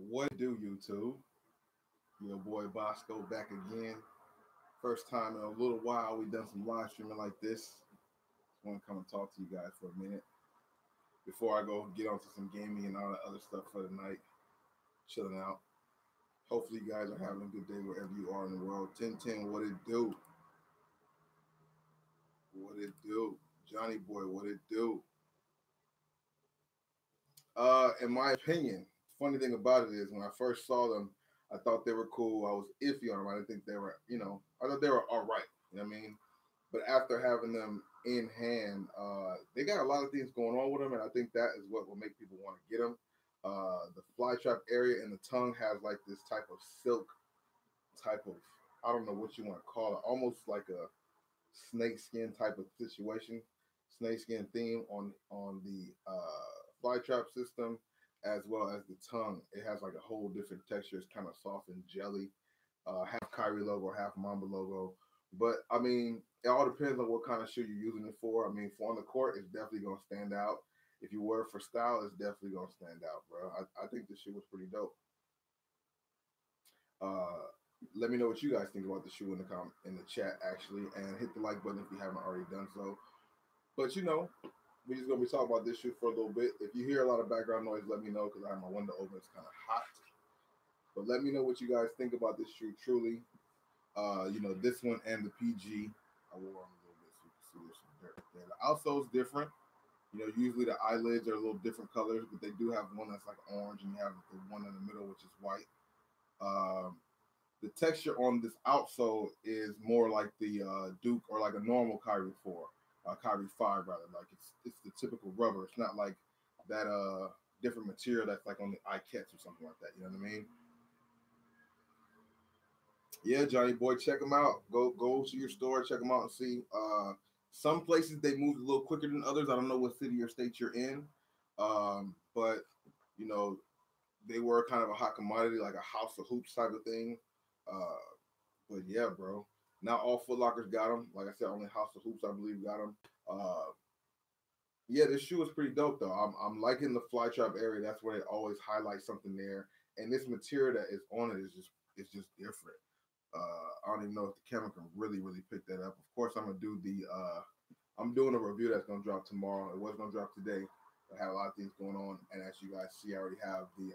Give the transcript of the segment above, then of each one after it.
What do, YouTube? Your boy Bossco back again. First time in a little while we done some live streaming like this. Just want to come and talk to you guys for a minute before I go get onto some gaming and all that other stuff for the night. Chilling out. Hopefully you guys are having a good day wherever you are in the world. 1010, what it do? What it do? Johnny boy, what it do? In my opinion, funny thing about it is when I first saw them, I thought they were cool. I was iffy on them. I didn't think they were, I thought they were all right. You know what I mean? But after having them in hand, they got a lot of things going on with them, and I think that is what will make people want to get them. The fly trap area and the tongue has like this type of silk type of, I don't know what you want to call it, almost like a snake skin type of situation, snake skin theme on the fly trap system, as well as the tongue. It has like a whole different texture. It's kind of soft and jelly, half Kyrie logo, half Mamba logo. But I mean, it all depends on what kind of shoe you're using it for. I mean, for on the court, it's definitely gonna stand out. If you wear it for style, it's definitely gonna stand out, bro. I think this shoe was pretty dope. Let me know what you guys think about the shoe in the chat actually, and hit the like button if you haven't already done so. But we're just gonna be talking about this shoe for a little bit. If you hear a lot of background noise, let me know because I have my window open. It's kind of hot. But let me know what you guys think about this shoe. Truly, this one and the PG. I will run a little bit so you can see there's some dirt there. The outsole's different. Usually the eyelids are a little different colors, but they do have one that's like orange, and you have the one in the middle which is white. The texture on this outsole is more like the Duke or like a normal Kyrie 4, Kyrie 5 rather. Like it's the typical rubber. It's not like that different material that's like on the iCats or something like that. You know what I mean? Yeah, Johnny boy, check them out. Go to your store, check them out and see. Some places they moved a little quicker than others. I don't know what city or state you're in, but they were kind of a hot commodity, like a house of hoops type of thing. But yeah, bro. Not all Foot Lockers got them. Like I said, only House of Hoops, I believe, got them. Yeah, this shoe is pretty dope though. I'm liking the fly trap area. That's where they always highlight something there. And this material that is on it is just different. I don't even know if the camera can really pick that up. Of course, I'm doing a review that's gonna drop tomorrow. It was gonna drop today. I had a lot of things going on, and as you guys see, I already have the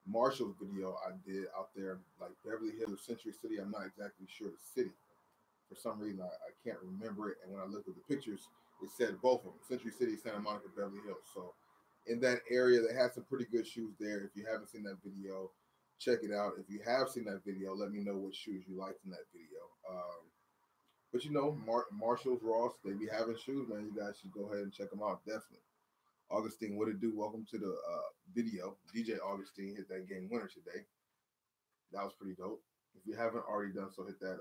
Marshall's video I did out there, like Beverly Hills, Century City. I'm not exactly sure the city. For some reason, I can't remember it. And when I looked at the pictures, it said both of them, Century City, Santa Monica, Beverly Hills. So in that area, they had some pretty good shoes there. If you haven't seen that video, check it out. If you have seen that video, let me know what shoes you liked in that video. But Marshall's, Ross, they be having shoes, man. You guys should go ahead and check them out, definitely. Augustine, what it do? Welcome to the video. DJ Augustine hit that game winner today. That was pretty dope. If you haven't already done so, hit that,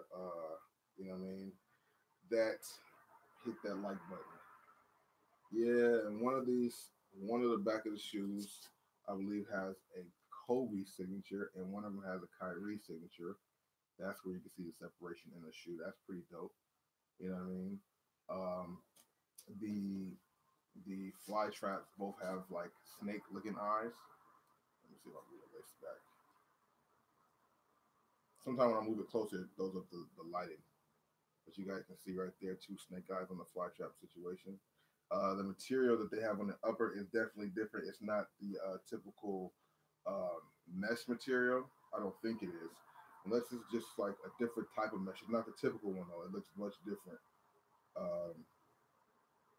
hit that like button. Yeah, and one of the back of the shoes, I believe, has a Kobe signature, and one of them has a Kyrie signature. That's where you can see the separation in the shoe. That's pretty dope. You know what I mean? The fly traps both have like snake looking eyes. Let me see if I can move the lace back. Sometimes when I move it closer, it throws up the lighting. But you guys can see right there, two snake eyes on the fly trap situation. The material that they have on the upper is definitely different. It's not the typical mesh material. I don't think it is. Unless it's just like a different type of mesh. It's not the typical one though. It looks much different.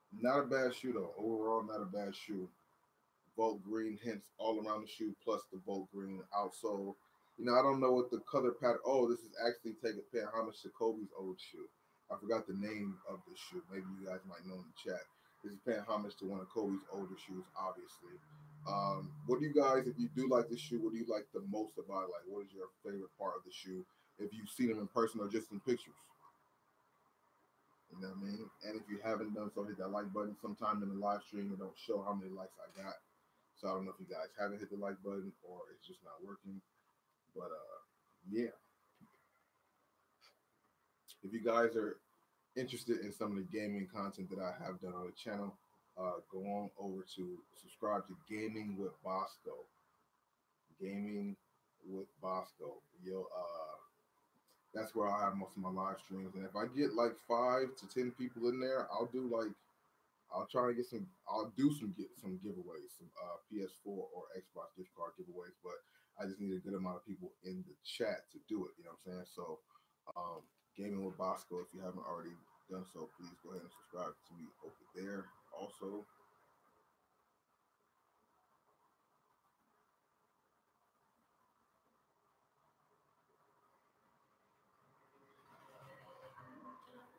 Not a bad shoe though. Overall, not a bad shoe. Volt green hints all around the shoe, plus the Volt green outsole. I don't know what the color pattern. Oh, this is actually paying homage to Kobe's old shoe. I forgot the name of the shoe. Maybe you guys might know in the chat. This is paying homage to one of Kobe's older shoes, obviously. What do you guys, if you do like this shoe, what do you like the most about it? Like, what is your favorite part of the shoe? If you've seen them in person or just in pictures. You know what I mean? And if you haven't done so, hit that like button. Sometime in the live stream, it don't show how many likes I got. So I don't know if you guys haven't hit the like button or it's just not working. But yeah. If you guys are interested in some of the gaming content that I have done on the channel, go on over to subscribe to Gaming with Bossco. Gaming with Bossco. That's where I have most of my live streams. And if I get like 5 to 10 people in there, I'll try to get some. I'll do some giveaways, some PS4 or Xbox gift card giveaways. But I just need a good amount of people in the chat to do it. You know what I'm saying? So, Gaming with Bossco. If you haven't already done so, please go ahead and subscribe to me over there. Also,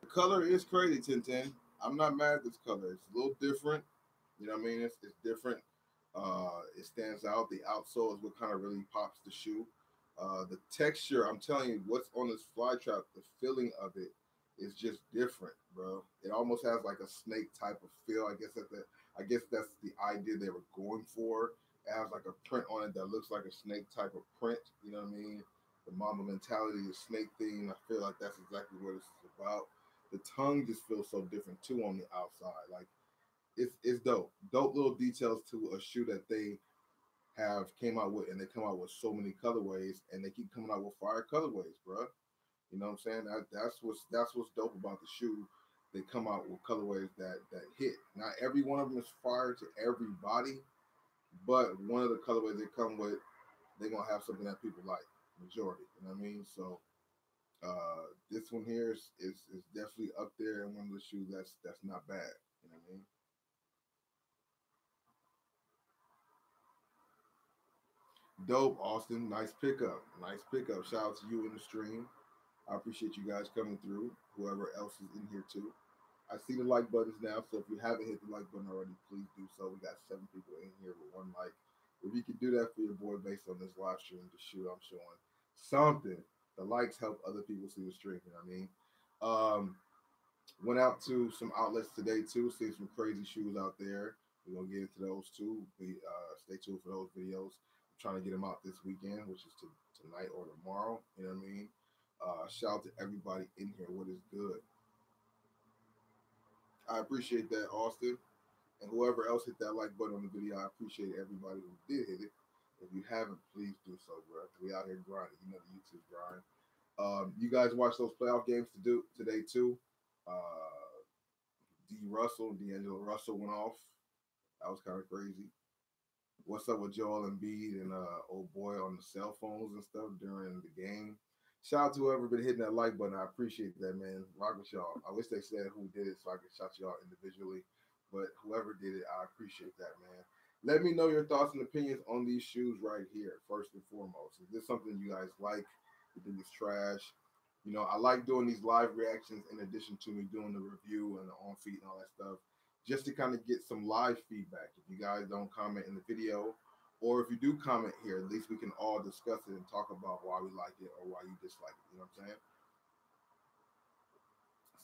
the color is crazy, Tintin. I'm not mad at this color. It's a little different. You know what I mean? It's different. It stands out. The outsole is what kind of really pops the shoe. The texture, I'm telling you, what's on this fly trap, the feeling of it is just different, bro. It almost has like a snake type of feel. I guess that's the idea they were going for. It has like a print on it that looks like a snake type of print. You know what I mean? The Mamba mentality, the snake theme. I feel like that's exactly what this is about. The tongue just feels so different too on the outside. Like it's dope. Dope little details to a shoe that they have came out with, and they come out with so many colorways, and they keep coming out with fire colorways, bro. You know what I'm saying? That's what's dope about the shoe. They come out with colorways that hit. Not every one of them is fire to everybody, but one of the colorways they come with, they're gonna have something that people like. Majority, you know what I mean? So this one here is definitely up there, and one of the shoes that's not bad. You know what I mean? Dope, Austin. Nice pickup. Nice pickup. Shout out to you in the stream. I appreciate you guys coming through. Whoever else is in here too. I see the like buttons now, so if you haven't hit the like button already, please do so. We got 7 people in here with 1 like. If you could do that for your boy based on this live stream, the shoe I'm showing something. The likes help other people see the stream. You know what I mean? Went out to some outlets today too. Seen some crazy shoes out there. We're gonna get into those too. We stay tuned for those videos. I'm trying to get them out this weekend, which is tonight or tomorrow. You know what I mean? Shout out to everybody in here. What is good? I appreciate that, Austin. And whoever else hit that like button on the video, I appreciate everybody who did hit it. If you haven't, please do so, bro. We out here grinding. You know the YouTube grind. You guys watch those playoff games to do today too. D'Angelo Russell went off. That was kind of crazy. What's up with Joel Embiid and old boy on the cell phones and stuff during the game? Shout out to whoever been hitting that like button. I appreciate that, man. Rock with y'all. I wish they said who did it so I could shout y'all individually. But whoever did it, I appreciate that, man. Let me know your thoughts and opinions on these shoes right here, first and foremost. Is this something you guys like? You think it's trash? You know, I like doing these live reactions in addition to me doing the review and the on feet and all that stuff, just to kind of get some live feedback. If you guys don't comment in the video, or if you do comment here, at least we can all discuss it and talk about why we like it or why you dislike it. You know what I'm saying?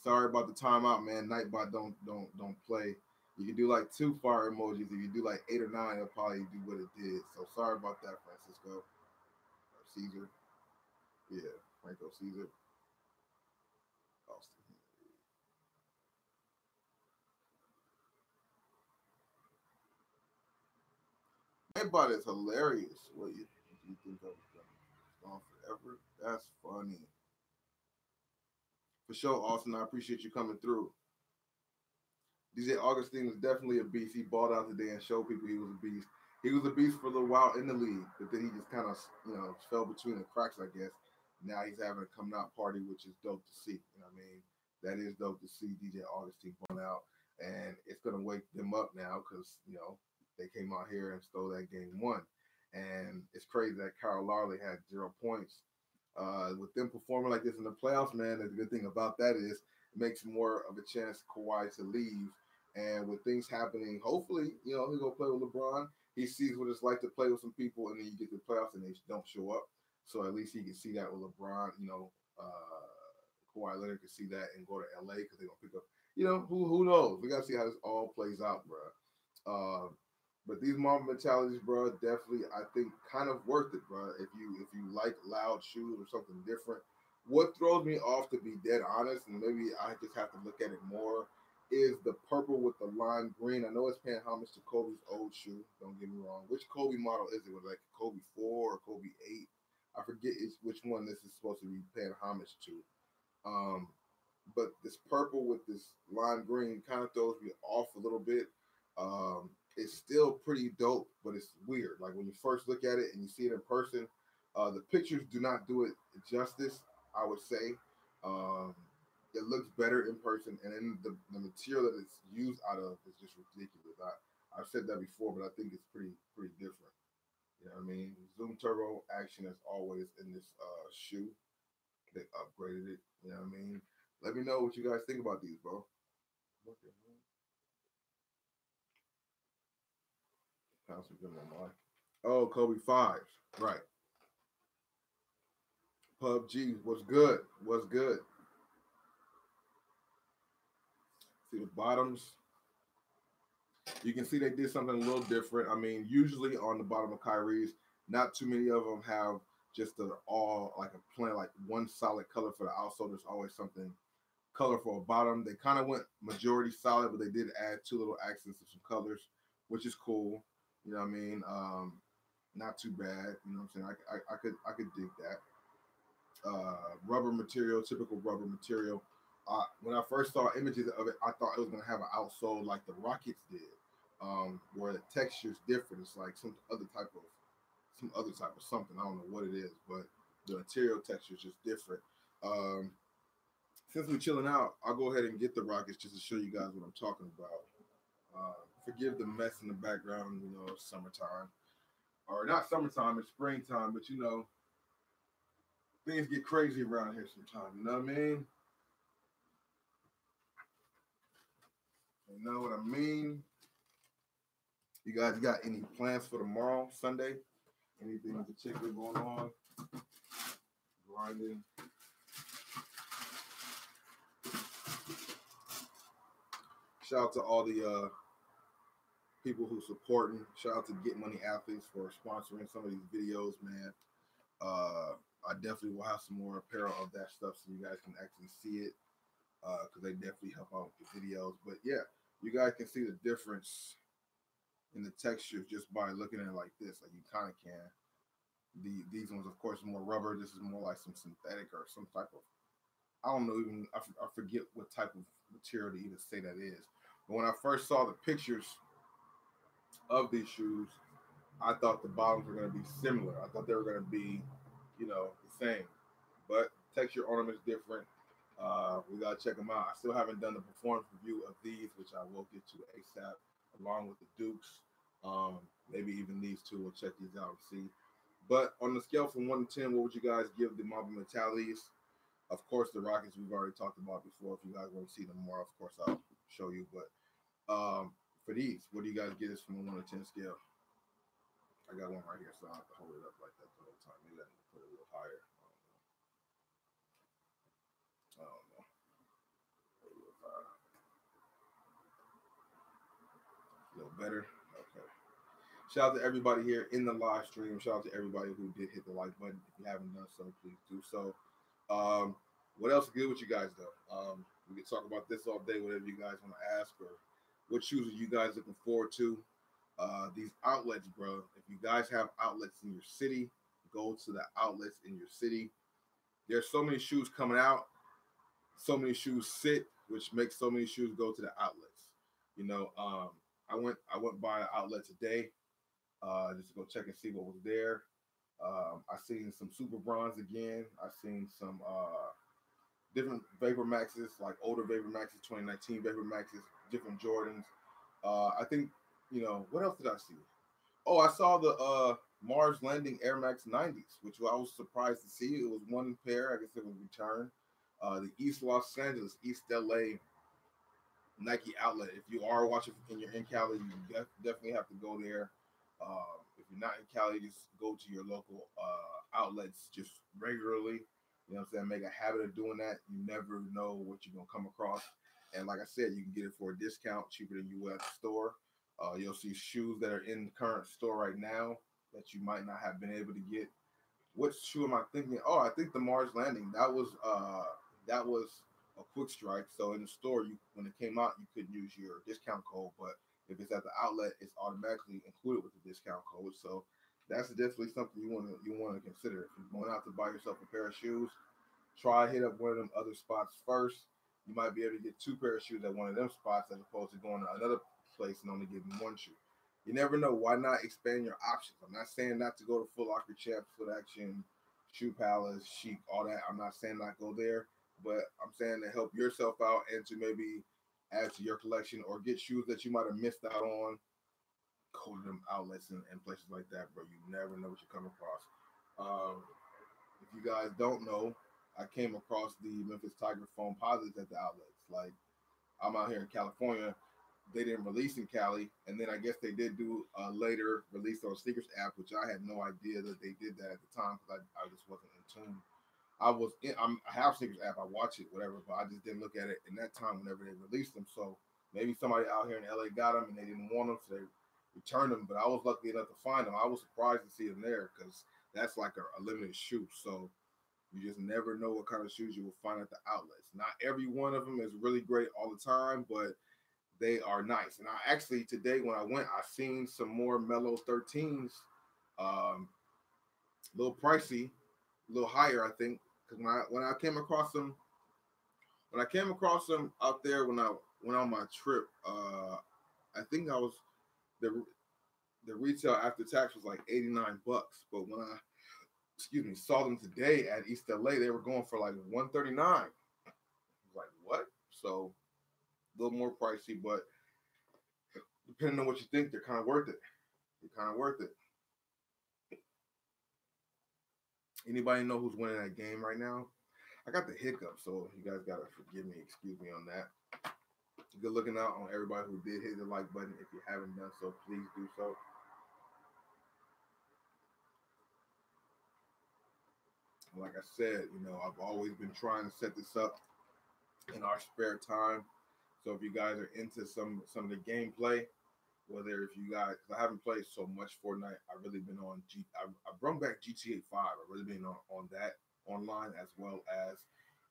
Sorry about the timeout, man. Nightbot don't play. You can do like 2 fire emojis. If you do like 8 or 9, it'll probably do what it did. So sorry about that, Francisco. Or Caesar. Yeah, Franco Caesar. Austin. Nightbot is hilarious. What you think of gone forever? That's funny. For sure, Austin. I appreciate you coming through. DJ Augustine was definitely a beast. He balled out today and showed people he was a beast. He was a beast for a little while in the league, but then he just kind of, fell between the cracks, I guess. Now he's having a coming out party, which is dope to see. You know what I mean? That is dope to see DJ Augustine ball out, and it's gonna wake them up now because they came out here and stole that game 1, and it's crazy that Kyle Lowry had 0 points. With them performing like this in the playoffs, man, the good thing about that is it makes more of a chance Kawhi to leave. And with things happening, hopefully, he'll go play with LeBron. He sees what it's like to play with some people, and then you get to the playoffs and they don't show up. So at least he can see that with LeBron. Kawhi Leonard can see that and go to LA because they're gonna pick up. Who knows? We gotta see how this all plays out, bro. But these Marvel mentalities, bro, definitely I think kind of worth it, bro. If you like loud shoes or something different. What throws me off, to be dead honest, and maybe I just have to look at it more, is the purple with the lime green. I know it's paying homage to Kobe's old shoe. Don't get me wrong. Which Kobe model is it? Was it like Kobe 4 or Kobe 8? I forget which one this is supposed to be paying homage to. But this purple with this lime green kind of throws me off a little bit. It's still pretty dope, but it's weird. Like when you first look at it and you see it in person, the pictures do not do it justice, I would say. It looks better in person, and then the material that it's used out of is just ridiculous. I've said that before, but I think it's pretty different. You know what I mean? Zoom turbo action as always in this shoe. They upgraded it. You know what I mean? Let me know what you guys think about these, bro. Oh, Kobe 5s. Right. PUBG. What's good? What's good? See the bottoms. You can see they did something a little different. I mean, usually on the bottom of Kyrie's, not too many of them have just all like a plain, like one solid color for the outsole. There's always something colorful at bottom. They kind of went majority solid, but they did add two little accents of some colors, which is cool. You know what I mean? Not too bad. You know what I'm saying? I could dig that. Rubber material, typical rubber material. When I first saw images of it, I thought it was gonna have an outsole like the Rockets did, where the texture's different. It's like some other type of something. I don't know what it is, but the material texture is just different. Since we're chilling out, I'll go ahead and get the Rockets just to show you guys what I'm talking about. Forgive the mess in the background. You know, it's summertime, or not summertime, it's springtime, but you know, things get crazy around here sometimes. You know what I mean? You know what I mean? You guys got any plans for tomorrow, Sunday? Anything in particular going on? Grinding. Shout out to all the people who supporting. Shout out to Get Money Athletes for sponsoring some of these videos, man. I definitely will have some more apparel of that stuff so you guys can actually see it, because they definitely help out with the videos. But yeah, you guys can see the difference in the texture just by looking at it like this. Like you kind of can. These ones, of course, are more rubber. This is more like some synthetic or some type of, I don't know, even I forget what type of material to even say that is. But when I first saw the pictures of these shoes, I thought the bottoms were going to be similar. I thought they were going to be, you know, the same. But texture on them is different. We got to check them out. I still haven't done the performance review of these, which I will get to ASAP, along with the Dukes. Maybe even these two. We'll check these out and see. But on the scale from 1 to 10, what would you guys give the Mamba Metallics? Of course, the Rockets we've already talked about before. If you guys want to see them more, of course, I'll show you. But for these, what do you guys get us from a 1 to 10 scale? I got one right here, so I have to hold it up like that the whole time. Maybe I need to put it a little higher. I don't know. A little higher. A little better. Okay. Shout out to everybody here in the live stream. Shout out to everybody who did hit the like button. If you haven't done so, please do so. What else is good with you guys though? We can talk about this all day, whatever you guys want to ask, or what shoes are you guys looking forward to? These outlets, bro. If you guys have outlets in your city, go to the outlets in your city. There's so many shoes coming out, so many shoes sit, which makes so many shoes go to the outlets. You know, I went by an outlet today, just to go check and see what was there. I seen some Super Bronze again. I seen some different Vapor Maxes, like older Vapor Maxes, 2019 Vapor Maxes, different Jordans. I think, you know, what else did I see? Oh, I saw the Mars Landing Air Max 90s, which I was surprised to see. It was one pair. I guess it was returned. The East Los Angeles, East LA Nike outlet. If you are watching and you're in Cali, you definitely have to go there. If you're not in Cali, just go to your local outlets just regularly. You know what I'm saying? Make a habit of doing that. You never know what you're going to come across. And like I said, you can get it for a discount, cheaper than you would at the store. You'll see shoes that are in the current store right now that you might not have been able to get. What shoe am I thinking? Oh, I think the Mars Landing. That was a quick strike. So in the store, when it came out, you couldn't use your discount code, but if it's at the outlet, it's automatically included with the discount code. So that's definitely something you want to consider. If you're going out to buy yourself a pair of shoes, try hit up one of them other spots first. You might be able to get 2 pair of shoes at one of them spots as opposed to going to another place and only getting 1 shoe. You never know. Why not expand your options? I'm not saying not to go to Foot Locker, Champs, Foot Action, Shoe Palace, Chic, all that. I'm not saying not go there, but I'm saying to help yourself out and to maybe add to your collection or get shoes that you might have missed out on. Go to them outlets and places like that, bro. You never know what you come across. If you guys don't know, I came across the Memphis Tiger foam positives at the outlets. Like, I'm out here in California. They didn't release in Cali, and then I guess they did do a later release on Sneakers app, which I had no idea that they did that at the time because I just wasn't in tune. I have Sneakers app, I watch it, whatever, but I just didn't look at it in that time whenever they released them. So maybe somebody out here in LA got them and they didn't want them, so they returned them. But I was lucky enough to find them. I was surprised to see them there because that's like a limited shoe. So you just never know what kind of shoes you will find at the outlets. Not every one of them is really great all the time, but they are nice. And I actually, today when I went, I seen some more Mellow 13s, a little pricey, a little higher, I think, because when I came across them, out there when I went on my trip, I think I was the retail after tax was like $89, but when I saw them today at East LA, they were going for like $139. I was like, what? So a little more pricey, but depending on what you think, they're kind of worth it. Anybody know who's winning that game right now? I got the hiccup, so you guys gotta forgive me, excuse me on that. Good looking out on everybody who did hit the like button. If you haven't done so, please do so. Like I said, I've always been trying to set this up in our spare time. So if you guys are into some of the gameplay, whether if you guys, because I haven't played so much Fortnite, I've really been on I've brought back GTA 5. I've really been on that online as well as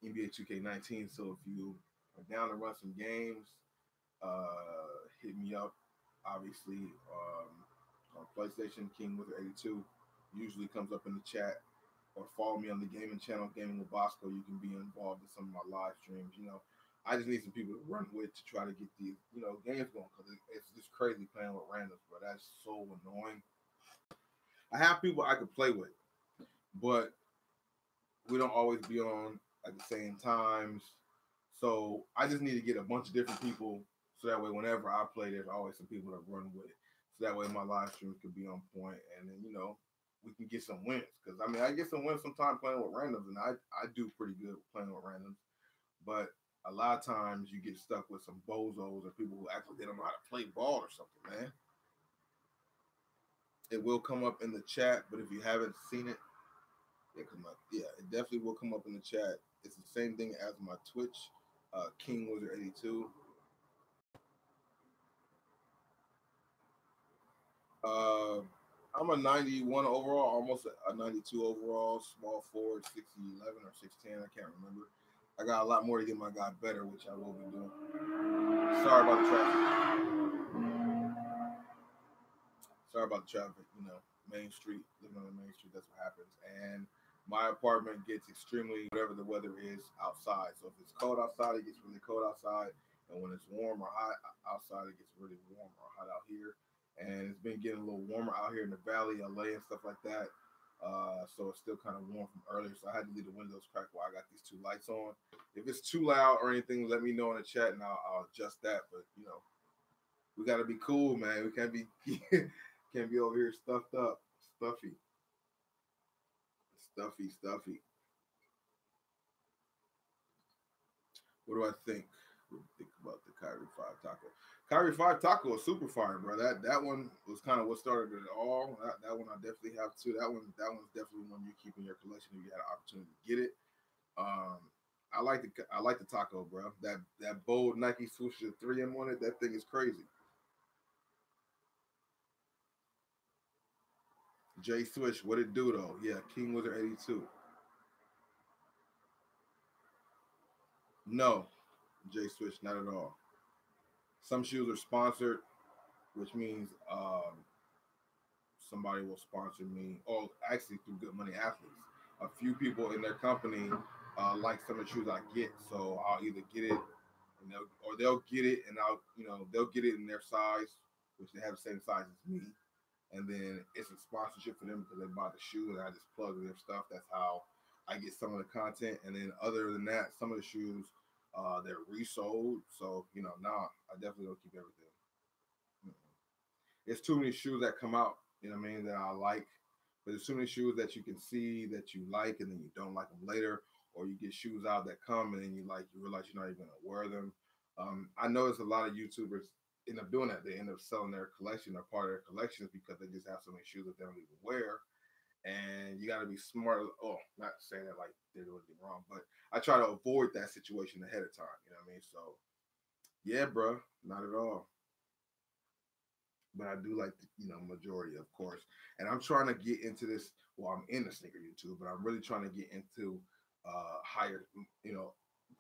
NBA 2K19. So if you are down to run some games, hit me up. Obviously, on PlayStation, King Wizard 82 usually comes up in the chat, or follow me on the gaming channel, Gaming with Bossco. You can be involved in some of my live streams. I just need some people to run with to try to get these, games going, because it's just crazy playing with randoms, but that's so annoying. I have people I could play with, but we don't always be on at the same times. So I just need to get a bunch of different people, so that way whenever I play, there's always some people to run with. So that way my live streams could be on point, and then, we can get some wins. Because, I get some wins sometimes playing with randoms, and I do pretty good playing with randoms. But a lot of times you get stuck with some bozos or people who actually they don't know how to play ball or something, man. It will come up in the chat, but if you haven't seen it, it come up. Yeah, it definitely will come up in the chat. It's the same thing as my Twitch, King Wizard 82. I'm a 91 overall, almost a 92 overall, small forward, 6'11" or 6'10", I can't remember. I got a lot more to get my guy better, which I will be doing. Sorry about the traffic. Main Street, living on the Main Street, that's what happens. And my apartment gets extremely, whatever the weather is outside. So if it's cold outside, it gets really cold outside. And when it's warm or hot outside, it gets really warm or hot out here. And it's been getting a little warmer out here in the valley, LA and stuff like that. So it's still kind of warm from earlier. So I had to leave the windows cracked while I got these 2 lights on. If it's too loud or anything, let me know in the chat and I'll adjust that. But, we got to be cool, man. We can't be can't be over here stuffed up, stuffy. What do I think? What do you think about the Kyrie 5 taco? Kyrie 5 taco is super fire, bro. That one was kind of what started it all. That one I definitely have too. That one's definitely one you keep in your collection if you had an opportunity to get it. I like the taco, bro. That bold Nike swoosh of 3M on it. That thing is crazy. J Swish, what it do though? Yeah, King Wizard 82. No, J Switch, not at all. Some shoes are sponsored, which means somebody will sponsor me, or actually through Good Money Athletes. A few people in their company like some of the shoes I get, so I'll either get it, and they'll get it, and they'll get it in their size, which they have the same size as me, and then it's a sponsorship for them because they bought the shoe, and I just plug their stuff. That's how I get some of the content, and then other than that, some of the shoes they're resold. So nah, I definitely don't keep everything. It's too many shoes that come out, you know what I mean, that I like. But there's too many shoes that you can see that you like and then you don't like them later, or you get shoes out that come and then you realize you're not even gonna wear them. I notice a lot of YouTubers end up doing that. They end up selling their collection or part of their collections because they just have so many shoes that they don't even wear. And you got to be smart. Oh, not saying that like they're doing anything wrong, but I try to avoid that situation ahead of time. You know what I mean? So yeah, bro, not at all. But I do like the, majority, of course. And I'm trying to get into this. Well, I'm in the sneaker YouTube, but I'm really trying to get into higher,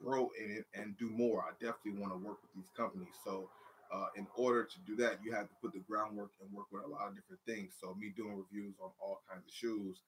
grow in it and do more. I definitely want to work with these companies. So in order to do that, you have to put the groundwork and work with a lot of different things. So me doing reviews on all kinds of shoes,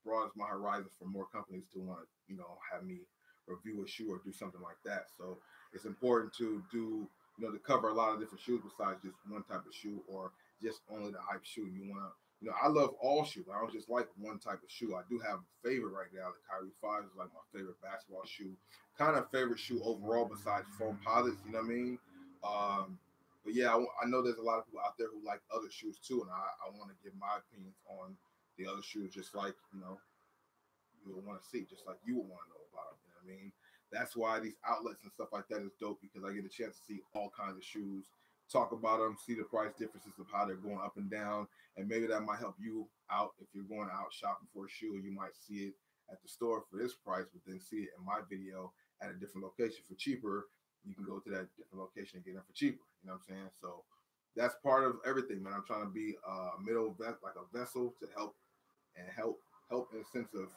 broadens my horizons for more companies to want to, have me review a shoe or do something like that. So it's important to do to cover a lot of different shoes besides just one type of shoe or just only the hype shoe. You want to, I love all shoes. I don't just like one type of shoe. I do have a favorite right now. The Kyrie 5 is like my favorite basketball shoe. Kind of favorite shoe overall besides foam posits, you know what I mean? But yeah, I know there's a lot of people out there who like other shoes too, and I want to give my opinions on the other shoes, just like, you would want to see, just like you would want to know about them. You know what I mean? That's why these outlets and stuff like that is dope because I get a chance to see all kinds of shoes, talk about them, see the price differences of how they're going up and down, and maybe that might help you out if you're going out shopping for a shoe. You might see it at the store for this price, but then see it in my video at a different location for cheaper. You can go to that different location and get them for cheaper. You know what I'm saying? So that's part of everything, man. I'm trying to be a like a vessel to help in a sense of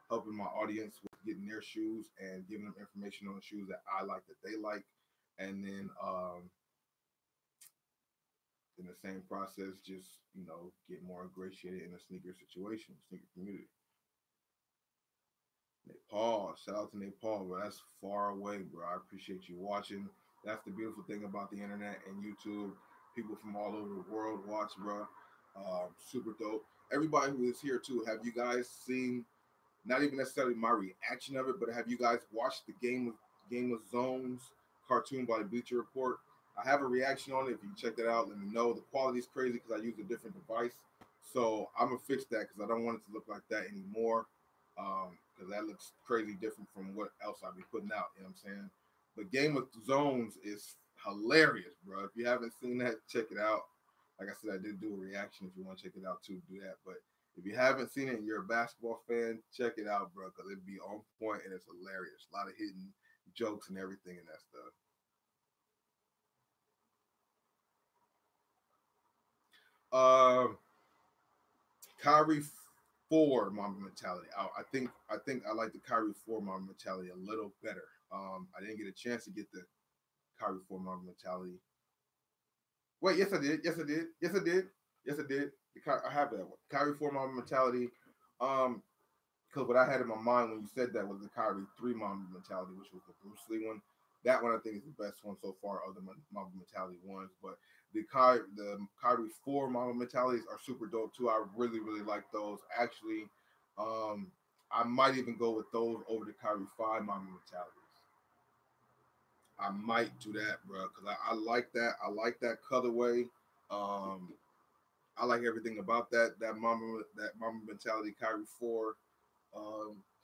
helping my audience with getting their shoes and giving them information on the shoes that I like that they like, and then in the same process, just get more ingratiated in the sneaker situation, sneaker community. Nepal, shout out to Nepal, bro. That's far away, bro. I appreciate you watching. That's the beautiful thing about the internet and YouTube. People from all over the world watch, bro. Super dope. Everybody who is here too, have you guys seen? Not even necessarily my reaction of it, but have you guys watched the Game of Zones cartoon by Bleacher Report? I have a reaction on it. If you check that out, let me know. The quality is crazy because I use a different device, so I'm gonna fix that because I don't want it to look like that anymore. Because that looks crazy different from what else I'll be putting out. You know what I'm saying? But Game of Zones is hilarious, bro. If you haven't seen that, check it out. Like I said, I did do a reaction. If you want to check it out too, do that. But if you haven't seen it and you're a basketball fan, check it out, bro, because it'd be on point and it's hilarious. A lot of hidden jokes and everything in that stuff. Kyrie 4 Mamba mentality. I think I like the Kyrie 4 Mamba mentality a little better. I didn't get a chance to get the Kyrie 4 Mamba mentality. Wait, yes I did. Yes I did. Yes I did. Yes I did. I have that one. Kyrie 4 Mamba mentality. Because what I had in my mind when you said that was the Kyrie 3 Mamba mentality, which was the Bruce Lee one. That one I think is the best one so far of the Mamba mentality ones. But the Kyrie 4 Mamba mentalities are super dope too. I really, really like those. Actually, I might even go with those over the Kyrie 5 Mamba mentalities. I might do that, bro, because I like that. I like that colorway. Um, I like everything about that Mamba mentality Kyrie 4.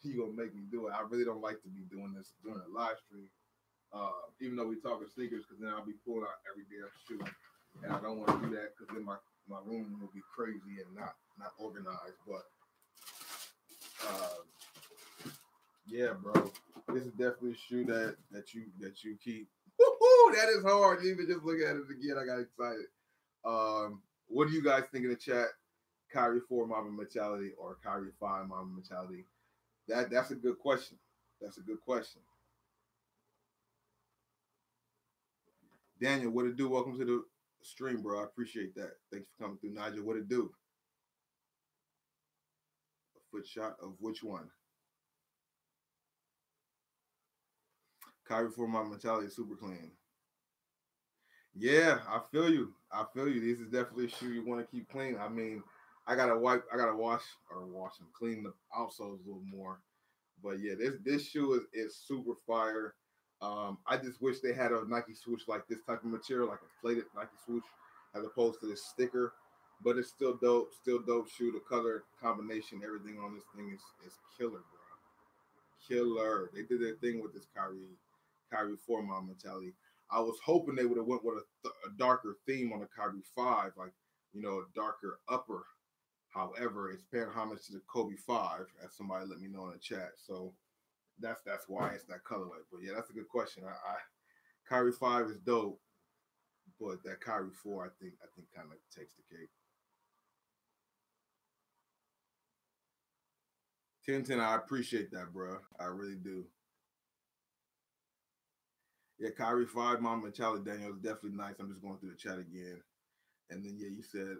He gonna make me do it. I really don't like to be doing this during a live stream, even though we talking sneakers, because then I'll be pulling out every damn shoe, and I don't want to do that because then my room will be crazy and not organized. But yeah, bro, this is definitely a shoe that you keep. Woo-hoo, that is hard. Even just look at it again, I got excited. What do you guys think in the chat? Kyrie 4 Mamba mentality or Kyrie 5 Mamba mentality? That's a good question. That's a good question. Daniel, what it do? Welcome to the stream, bro. I appreciate that. Thanks for coming through. Nigel, what it do? A foot shot of which one? Kyrie for my mentality, super clean. Yeah, I feel you. I feel you. This is definitely a shoe you want to keep clean. I mean, I gotta wash and clean the outsoles a little more. But yeah, this shoe is super fire. I just wish they had a Nike swoosh like this type of material, like a plated Nike swoosh, as opposed to this sticker. But it's still dope. Still dope shoe. The color combination, everything on this thing is killer, bro. Killer. They did their thing with this Kyrie 4 mom mentality. I was hoping they would have went with a darker theme on the Kyrie 5, like, you know, a darker upper. However, it's paying homage to the Kobe 5, as somebody let me know in the chat. So that's why it's that colorway. But yeah, that's a good question. I Kyrie 5 is dope, but that Kyrie 4, I think kind of takes the cake. 10-10, I appreciate that, bro. I really do. Yeah, Kyrie 5, Mama mentality, Daniel, is definitely nice. I'm just going through the chat again. And then yeah, you said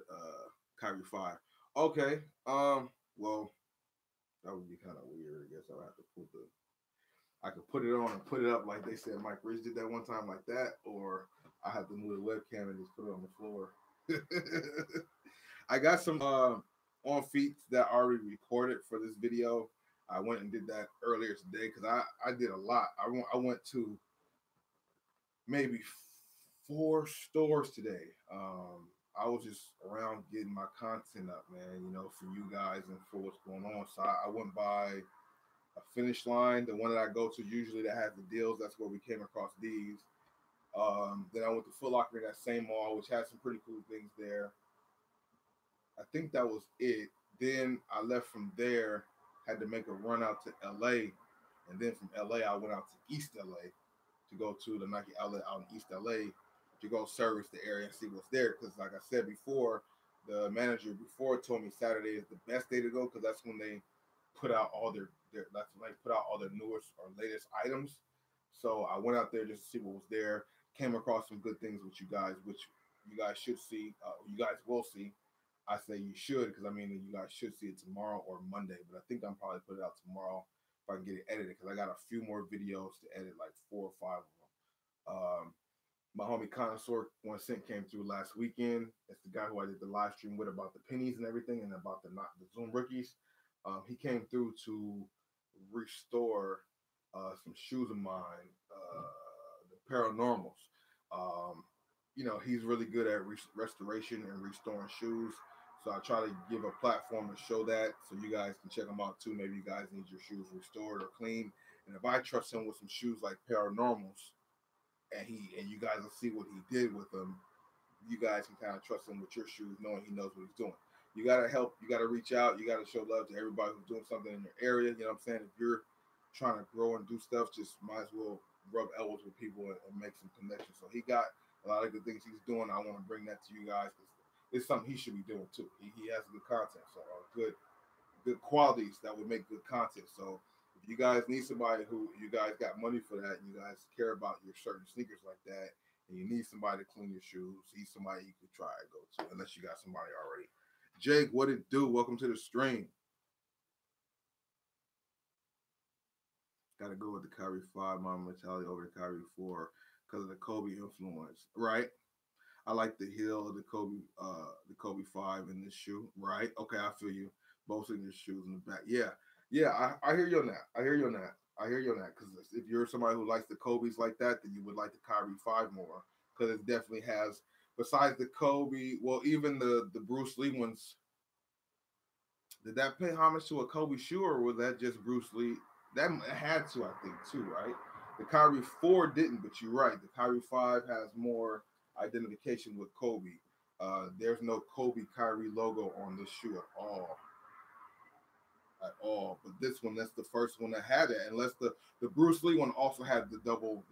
Kyrie 5. Okay. Well, that would be kind of weird. I guess I'll have to I could put it on and put it up like they said Mike Rich did that one time like that, or I have to move the webcam and just put it on the floor. I got some on feet that I already recorded for this video. I went and did that earlier today because I did a lot. I went to maybe 4 stores today. I was just around getting my content up, man, you know, for you guys and for what's going on. So I went by a Finish Line, the one that I go to usually that has the deals. That's where we came across these. Then I went to Foot Locker in that same mall, which had some pretty cool things there. I think that was it. Then I left from there, had to make a run out to LA. And then from LA, I went out to East LA to go to the Nike outlet out in East LA to go service the area and see what's there. Because like I said before, the manager before told me Saturday is the best day to go because that's when they put out all their that's when they put out all their newest or latest items. So I went out there just to see what was there. Came across some good things with you guys, which you guys should see. You guys will see. I say you should because I mean you guys should see it tomorrow or Monday, but I think I'm probably put it out tomorrow if I can get it edited because I got a few more videos to edit, like 4 or 5 of them. My homie Connoisseur 1 Cent came through last weekend. That's the guy who I did the live stream with about the pennies and everything and about the Zoom rookies. He came through to restore some shoes of mine, the Paranormals. You know, he's really good at restoration and restoring shoes. So I try to give a platform to show that so you guys can check him out too. Maybe you guys need your shoes restored or clean. And if I trust him with some shoes like Paranormals, and you guys will see what he did with them, you guys can kind of trust him with your shoes, knowing he knows what he's doing. You gotta help, you gotta reach out, you gotta show love to everybody who's doing something in your area. You know what I'm saying? If you're trying to grow and do stuff, just might as well rub elbows with people and make some connections. So he got a lot of good things he's doing. I want to bring that to you guys because it's something he should be doing too. He has good content, so good qualities that would make good content. So if you guys need somebody who you guys got money for that, and you guys care about your certain sneakers like that, and you need somebody to clean your shoes, he's somebody you could try and go to, unless you got somebody already. Jake, what it do? Welcome to the stream. Got to go with the Kyrie 5 mama mentality over the Kyrie 4 because of the Kobe influence, right? I like the heel of the Kobe 5 in this shoe, right? Okay, I feel you. Both in your shoes in the back. Yeah, I hear you on that. I hear you on that. Because if you're somebody who likes the Kobe's like that, then you would like the Kyrie 5 more because it definitely has. Besides the Kobe, well, even the Bruce Lee ones, did that pay homage to a Kobe shoe or was that just Bruce Lee? That had to, I think, too, right? The Kyrie 4 didn't, but you're right. The Kyrie 5 has more identification with Kobe. There's no Kobe Kyrie logo on this shoe at all. But this one, that's the first one that had it. Unless the Bruce Lee one also had the double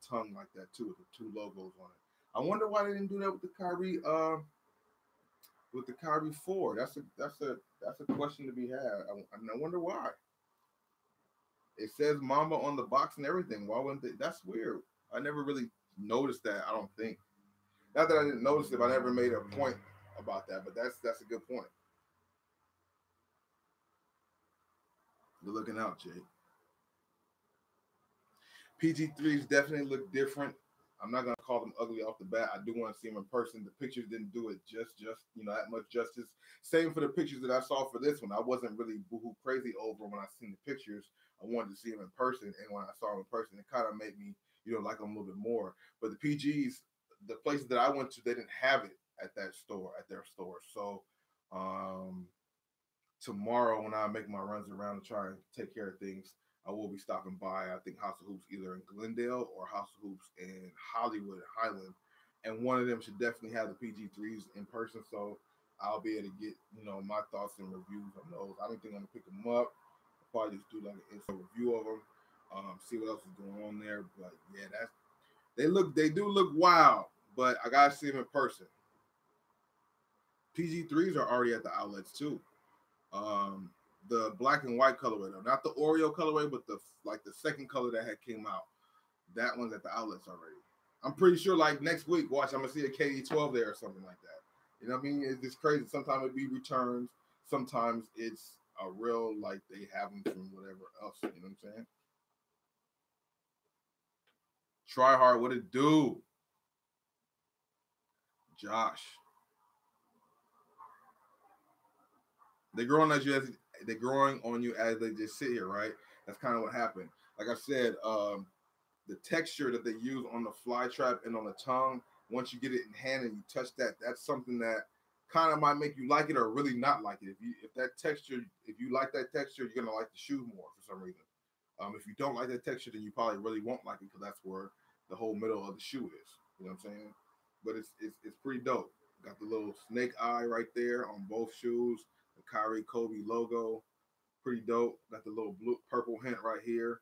tongue like that too, with the 2 logos on it. I wonder why they didn't do that with the Kyrie 4. That's a question to be had. I wonder why. It says Mamba on the box and everything. Why wouldn't they? That's weird. I never really noticed that. I don't think. Not that I didn't notice it, but I never made a point about that. But that's a good point. You're looking out, Jake. PG3s definitely look different. I'm not gonna call them ugly off the bat. I do want to see them in person. The pictures didn't do it just that much justice. Same for the pictures that I saw for this one. I wasn't really boohoo crazy over when I seen the pictures. I wanted to see them in person, and when I saw them in person, it kind of made me like them a little bit more. But the PGs, the places that I went to, they didn't have it at their store. So tomorrow when I make my runs around to try and take care of things, I will be stopping by, I think, House of Hoops either in Glendale or House of Hoops in Hollywood and Highland. And one of them should definitely have the PG3s in person. So I'll be able to get, my thoughts and reviews on those. I don't think I'm going to pick them up. I'll probably just do like an instant review of them, see what else is going on there. But yeah, they do look wild, but I got to see them in person. PG3s are already at the outlets too. The black and white colorway though, not the Oreo colorway, but the second color that had came out. That one's at the outlets already. I'm pretty sure like next week, watch, I'm gonna see a KD12 there or something like that. You know what I mean? It's just crazy. Sometimes it be returns. Sometimes it's a real, like they have them from whatever else. You know what I'm saying? Try hard. What it do? Josh. They're growing on you as they just sit here, right? That's kind of what happened. Like I said, the texture that they use on the fly trap and on the tongue, once you get it in hand and you touch that, that's something that kind of might make you like it or really not like it. If you like that texture, you're gonna like the shoe more for some reason. If you don't like that texture, then you probably really won't like it because that's where the whole middle of the shoe is. You know what I'm saying? But it's pretty dope. Got the little snake eye right there on both shoes. The Kyrie Kobe logo, pretty dope. Got the little purple hint right here.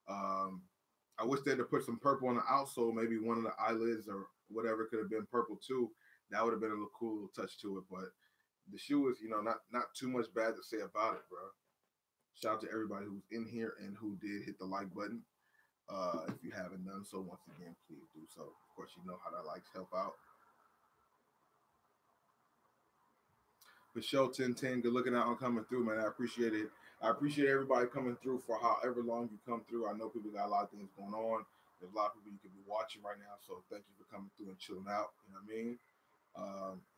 I wish they'd have put some purple on the outsole. Maybe one of the eyelids or whatever could have been purple too. That would have been a little cool little touch to it. But the shoe is, not too much bad to say about it, bro. Shout out to everybody who's in here and who did hit the like button. If you haven't done so, once again, please do so. Of course, you know how that likes help out. For show 1010, good looking out on coming through, man. I appreciate it. I appreciate everybody coming through for however long you come through. I know people got a lot of things going on. There's a lot of people you could be watching right now, so thank you for coming through and chilling out. You know what I mean?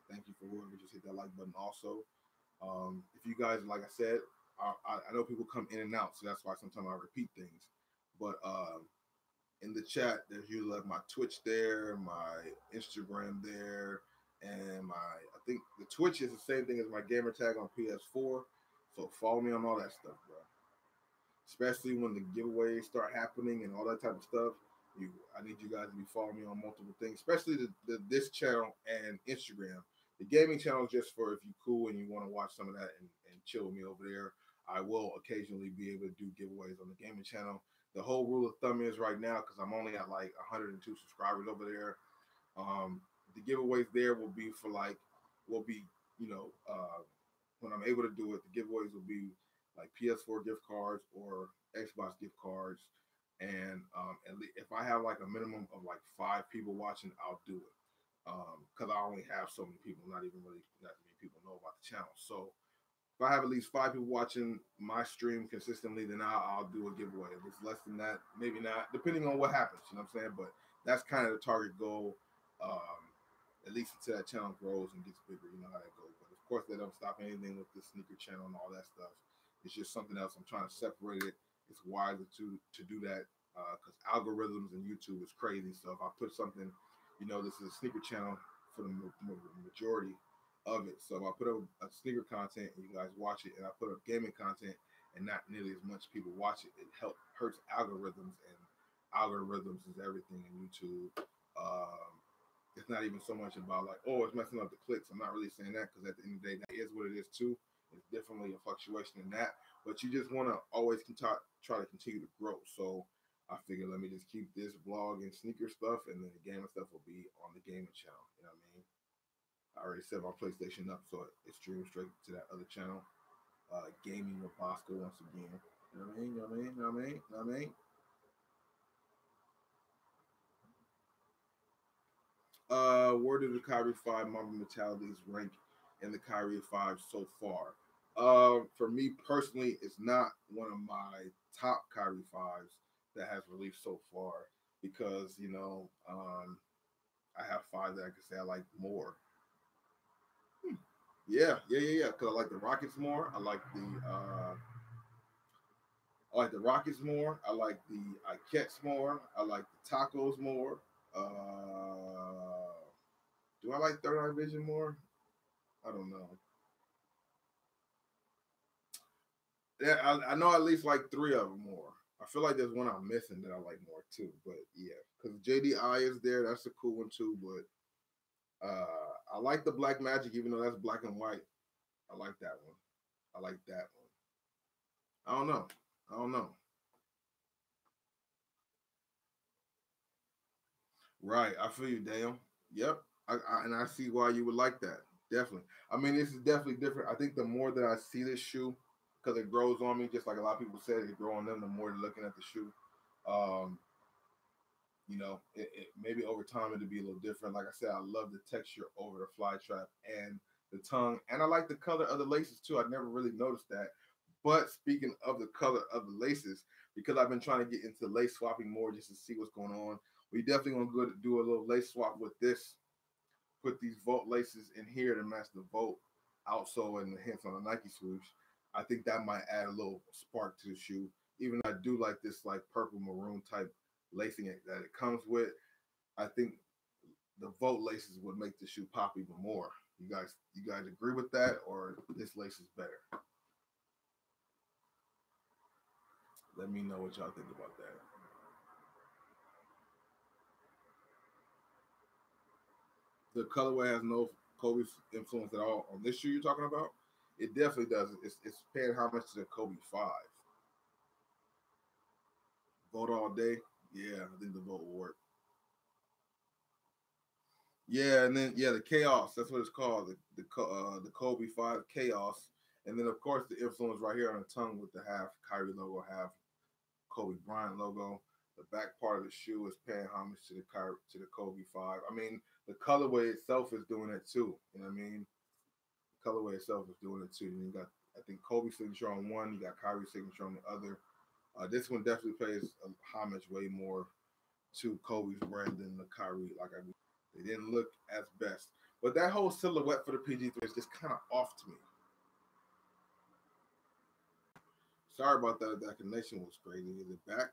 Thank you for whoever just hit that like button also. If you guys, like I said, I know people come in and out, so that's why sometimes I repeat things. But in the chat, there's usually like my Twitch there, my Instagram there, and I think the Twitch is the same thing as my gamer tag on PS4. So follow me on all that stuff, bro. Especially when the giveaways start happening and all that type of stuff. I need you guys to be following me on multiple things, especially this channel and Instagram. The gaming channel is just for if you're cool and you want to watch some of that and chill with me over there. I will occasionally be able to do giveaways on the gaming channel. The whole rule of thumb is right now, because I'm only at like 102 subscribers over there, the giveaways there will be when I'm able to do it, the giveaways will be like PS4 gift cards or Xbox gift cards. And if I have like a minimum of like 5 people watching, I'll do it. Because I only have so many people, not many people know about the channel. So if I have at least 5 people watching my stream consistently, then I'll do a giveaway. If it's less than that, maybe not, depending on what happens, you know what I'm saying? But that's kind of the target goal, at least until that channel grows and gets bigger, you know how that goes. But of course, they don't stop anything with the sneaker channel and all that stuff. It's just something else. I'm trying to separate it. It's wiser to do that because algorithms and YouTube is crazy. So if I put something, this is a sneaker channel for the majority of it. So if I put up a sneaker content and you guys watch it, and I put up gaming content and not nearly as much people watch it, it hurts algorithms, and algorithms is everything in YouTube. It's not even so much about like, oh, it's messing up the clicks. I'm not really saying that, because at the end of the day, that is what it is too. It's definitely a fluctuation in that, but you just want to always try to continue to grow. So I figured, let me just keep this vlog and sneaker stuff, and then the gaming stuff will be on the gaming channel. You know what I mean? I already set my PlayStation up, so it streams straight to that other channel. Gaming with Bossco once again. You know what I mean? You know what I mean? You know what I mean? You know what I mean? Where do the Kyrie 5 Mamba mentalities rank in the Kyrie 5 so far? For me personally, it's not one of my top Kyrie 5s that has released so far because, I have 5 that I can say I like more. Yeah. Because I like the Rockets more. I like the Rockets more. I like the Ikets more. I like the Tacos more. Do I like Third Eye Vision more? I don't know. Yeah, I know at least like 3 of them more. I feel like there's one I'm missing that I like more too. But yeah, because JDI is there. That's a cool one too. But I like the Black Magic, even though that's black and white. I like that one. I like that one. I don't know. I don't know. Right. I feel you, Dale. Yep. And I see why you would like that. Definitely. I mean, this is definitely different. I think the more that I see this shoe, because it grows on me, just like a lot of people said, it grow on them. The more they're looking at the shoe, um, it maybe over time it'll be a little different. Like I said, I love the texture over the fly trap and the tongue, and I like the color of the laces too. I never really noticed that. But speaking of the color of the laces, because I've been trying to get into lace swapping more just to see what's going on, we definitely gonna go to do a little lace swap with this. Put these Volt laces in here to match the Volt outsole and the hints on the Nike swoosh. I think that might add a little spark to the shoe. Even though I do like this like purple maroon type lacing that it comes with, I think the Volt laces would make the shoe pop even more. You guys agree with that, or this lace is better? Let me know what y'all think about that. The colorway has no Kobe influence at all on this shoe you're talking about. It definitely does. It's paying homage to the Kobe 5. Vote all day. Yeah, I think the vote will work. Yeah, and then yeah, the chaos. That's what it's called. The Kobe 5 chaos, and then of course the influence right here on the tongue with the half Kyrie logo, half Kobe Bryant logo. The back part of the shoe is paying homage to the Kobe 5. I mean, the colorway itself is doing it too. You know what I mean? The colorway itself is doing it too. And you got, I think, Kobe signature on one. You got Kyrie signature on the other. This one definitely pays homage way more to Kobe's brand than the Kyrie. They didn't look as best, but that whole silhouette for the PG3 is just kind of off to me. Sorry about that. That connection was crazy. Is it back?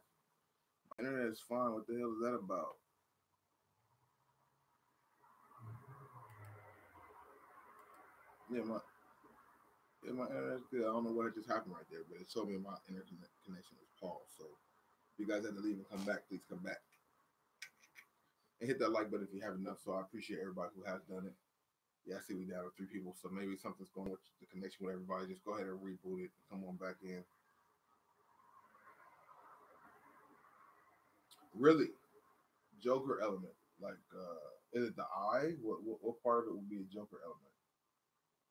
My internet is fine. What the hell is that about? Yeah, my internet's good. I don't know what just happened right there, but it told me my internet connection was paused. So if you guys had to leave and come back, please come back and hit that like button if you haven't enough. So I appreciate everybody who has done it. Yeah, I see we down to 3 people, so maybe something's going with the connection with everybody. Just go ahead and reboot it and come on back in. Really, Joker element, like is it the eye? What part of it would be a Joker element?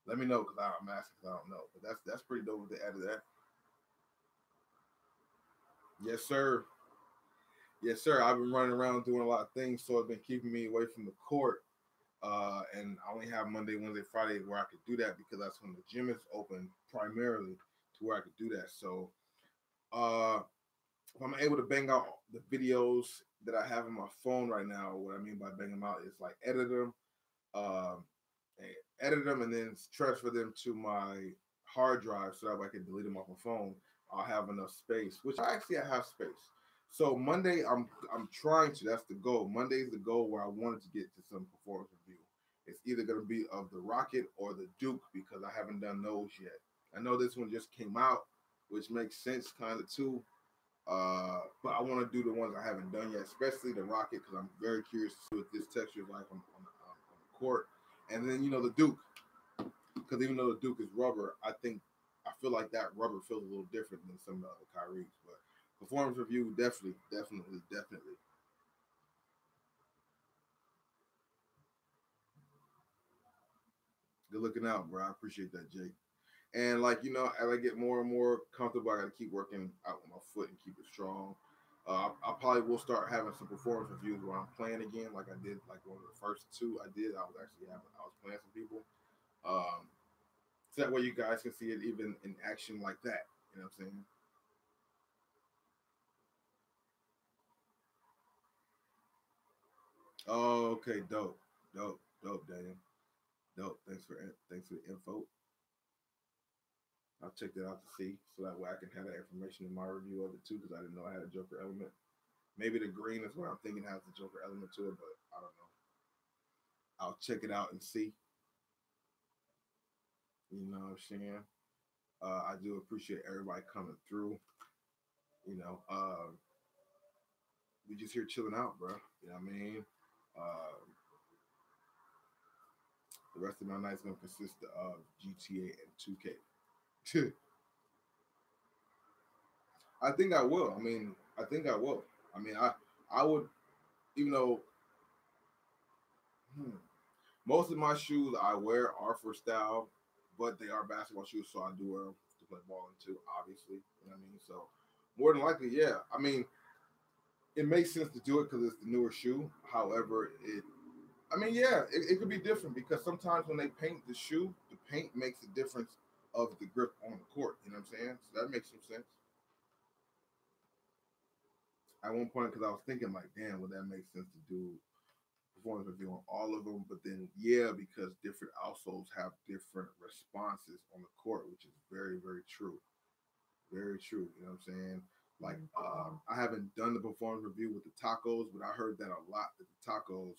Let me know because I'm asking because I don't know. But that's pretty dope if they added that. Yes, sir. Yes, sir. I've been running around doing a lot of things, so it's been keeping me away from the court. And I only have Monday, Wednesday, Friday where I could do that because that's when the gym is open primarily to where I could do that. So uh, if I'm able to bang out the videos that I have on my phone right now, what I mean by bang them out is like um, edit them, and then transfer them to my hard drive so that way I can delete them off my phone. I'll have enough space, which actually I have space. So Monday, I'm trying to. That's the goal. Monday is the goal where I wanted to get to some performance review. It's either going to be of the Rocket or the Duke because I haven't done those yet. I know this one just came out, which makes sense kind of too. But I want to do the ones I haven't done yet, especially the Rocket because I'm very curious to see what this texture is like on the court. And then the Duke, because even though the Duke is rubber, I feel like that rubber feels a little different than some of the other Kyries. But performance review, definitely. Good looking out, bro. I appreciate that, Jake. And as I get more and more comfortable, I got to keep working out with my foot and keep it strong. I probably will start having some performance reviews where I'm playing again, like I did, like one of the first two I did. I was playing some people, so that way you guys can see it even in action like that. You know what I'm saying? Oh, okay, dope, Daniel, dope. Thanks for the info. I'll check that out to see, so that way I can have that information in my review of it too, because I didn't know I had a Joker element. Maybe the green is what I'm thinking has the Joker element to it, but I don't know. I'll check it out and see. You know what I'm saying? I do appreciate everybody coming through. You know, we just here chilling out, bro. You know what I mean? Uh, the rest of my night's gonna consist of GTA and 2K. I think I will. I think I will. I would, even though hmm, most of my shoes I wear are for style, but they are basketball shoes, so I do wear them to play ball in too, obviously. You know what I mean? So more than likely, yeah. It makes sense to do it because it's the newer shoe. However, yeah, it could be different because sometimes when they paint the shoe, the paint makes a difference of the grip on the court. You know what I'm saying? So that makes some sense. At one point, because I was thinking like, damn, would that make sense to do performance review on all of them? But then, yeah, because different outsoles have different responses on the court, which is very, very true. Very true. You know what I'm saying? Like, I haven't done the performance review with the tacos, but I heard that a lot. That the tacos,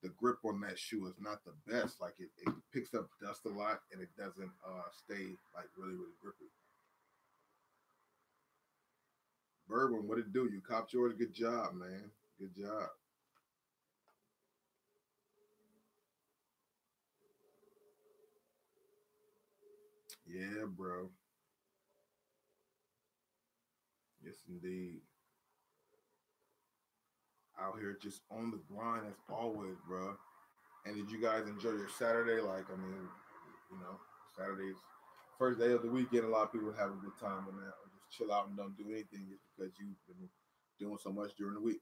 the grip on that shoe is not the best. Like, it picks up dust a lot and it doesn't stay like really, really grippy. Bourbon, what it do? You copped yours? Good job, man. Good job. Yeah, bro. Yes, indeed. Out here just on the grind as always, bro. And did you guys enjoy your Saturday? Like, you know, Saturday's first day of the weekend. A lot of people have a good time on that, or just chill out and don't do anything just because you've been doing so much during the week.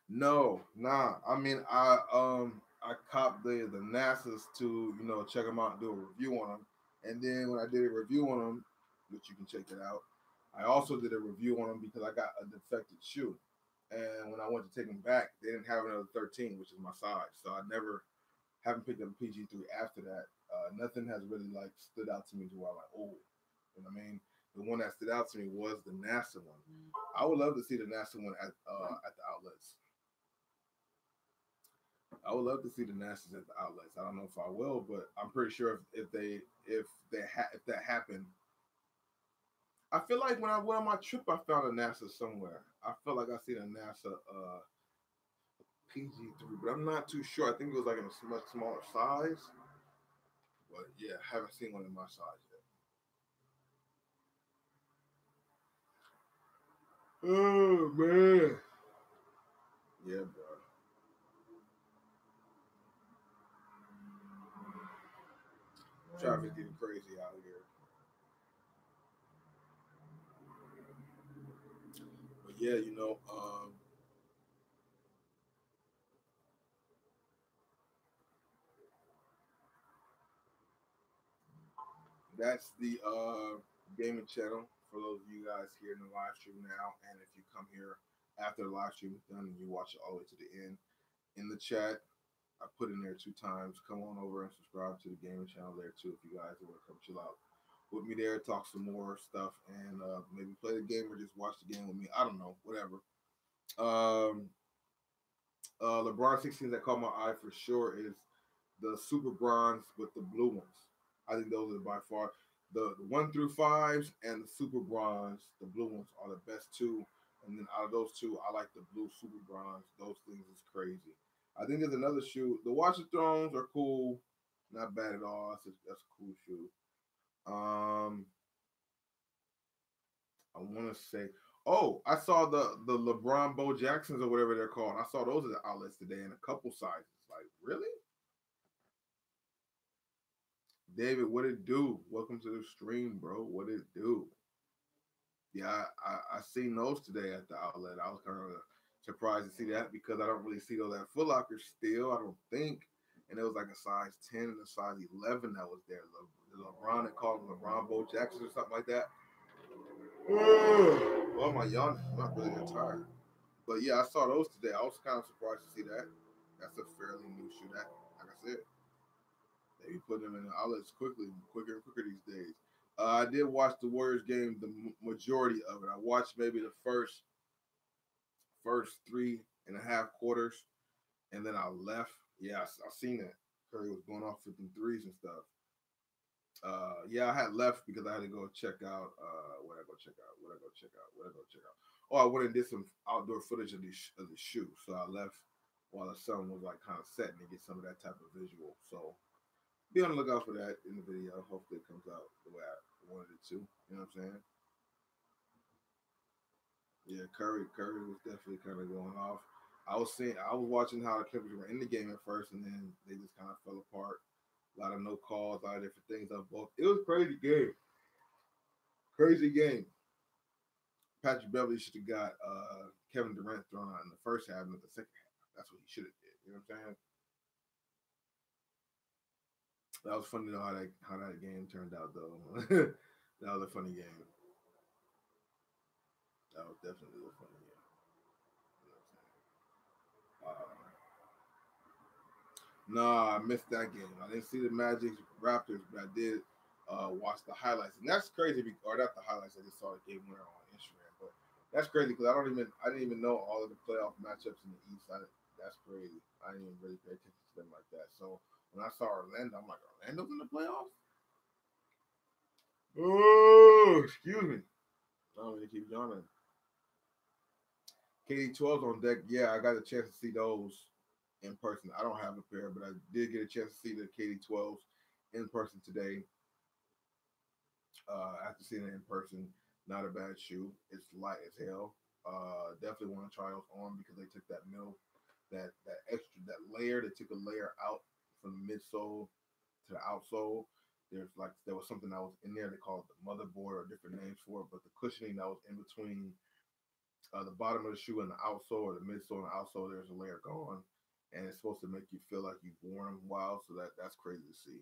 No, nah. I copped the NASA's to check them out and do a review on them, and then when I did a review on them, which you can check it out, I also did a review on them because I got a defective shoe, and when I went to take them back, they didn't have another 13, which is my size, so I never haven't picked up a PG3 after that. Nothing has really like stood out to me to where I'm like, oh, you know what I mean? The one that stood out to me was the NASA one. I would love to see the NASA one at the outlets. I would love to see the Nationals at the outlets. I don't know if I will, but I'm pretty sure if that happened, I feel like when I went on my trip, I found a NASA somewhere. I felt like I seen a NASA PG3, but I'm not too sure. I think it was like in a much smaller size. But yeah, haven't seen one in my size yet. Oh man, yeah, bro. Traffic getting crazy out here. But yeah, that's the gaming channel for those of you guys here in the live stream now. And if you come here after the live stream is done and you watch it all the way to the end, in the chat, I put in there 2 times. Come on over and subscribe to the gaming channel there too if you guys want to come chill out with me there, talk some more stuff, and maybe play the game or just watch the game with me. I don't know, whatever. Um, LeBron 16 that caught my eye for sure is the super bronze with the blue ones. I think those are by far the 1 through 5s and the super bronze. The blue ones are the best two. And then out of those two, I like the blue super bronze. Those things is crazy. I think there's another shoe. The Watch the Thrones are cool, not bad at all. That's a cool shoe. I want to say, oh, I saw the LeBron Bo Jacksons or whatever they're called. I saw those at the outlets today in a couple sizes. Like, really? David, what it do? Welcome to the stream, bro. What it do? Yeah, I seen those today at the outlet. I was kind of surprised to see that because I don't really see those at Foot Locker still. I don't think. And it was like a size 10 and a size 11 that was there. LeBron, they called him LeBron Bo Jackson or something like that. Well, my yawning. I'm not really that tired. But yeah, I saw those today. I was kind of surprised to see that. That's a fairly new shoe. That, like I said, they be putting them in the outlets quicker and quicker these days. I did watch the Warriors game, the majority of it. I watched maybe the first 3.5 quarters, and then I left. Yeah, I seen that. Curry was going off for them threes and stuff. Yeah, I had left because I had to go check out. What I go check out? What I go check out? What I go check out? Oh, I went and did some outdoor footage of the shoe. So I left while the sun was like kind of setting to get some of that type of visual. So be on the lookout for that in the video. Hopefully it comes out the way I wanted it to. You know what I'm saying? Yeah, Curry was definitely kind of going off. I was watching how the Clippers were in the game at first, and then they just kind of fell apart. A lot of no calls, a lot of different things on both. It was a crazy game. Crazy game. Patrick Beverly should have got Kevin Durant thrown out in the first half, not the second half. That's what he should have did. You know what I'm saying? That was funny to know how that game turned out though. That was a funny game. That was definitely a funny game. You know what I'm saying? Nah, I missed that game. I didn't see the Magic Raptors, but I did watch the highlights, and that's crazy. Or not the highlights. I just saw the game winner on Instagram, but that's crazy because I didn't even know all of the playoff matchups in the East. That's crazy. I didn't even really pay attention to them like that. So when I saw Orlando, I'm like, Orlando's in the playoffs. Oh, excuse me. I don't really keep yawning. KD12's on deck. Yeah, I got a chance to see those in person. I don't have a pair, but I did get a chance to see the KD12s in person today. After seeing it in person, not a bad shoe. It's light as hell. Definitely want to try those on because they took that layer. They took a layer out from the midsole to the outsole. There was something that was in there. They call it the motherboard or different names for it, but the cushioning that was in between the bottom of the shoe and the outsole, or the midsole and the outsole, there's a layer gone, and it's supposed to make you feel like you've worn them a while. So that's crazy to see.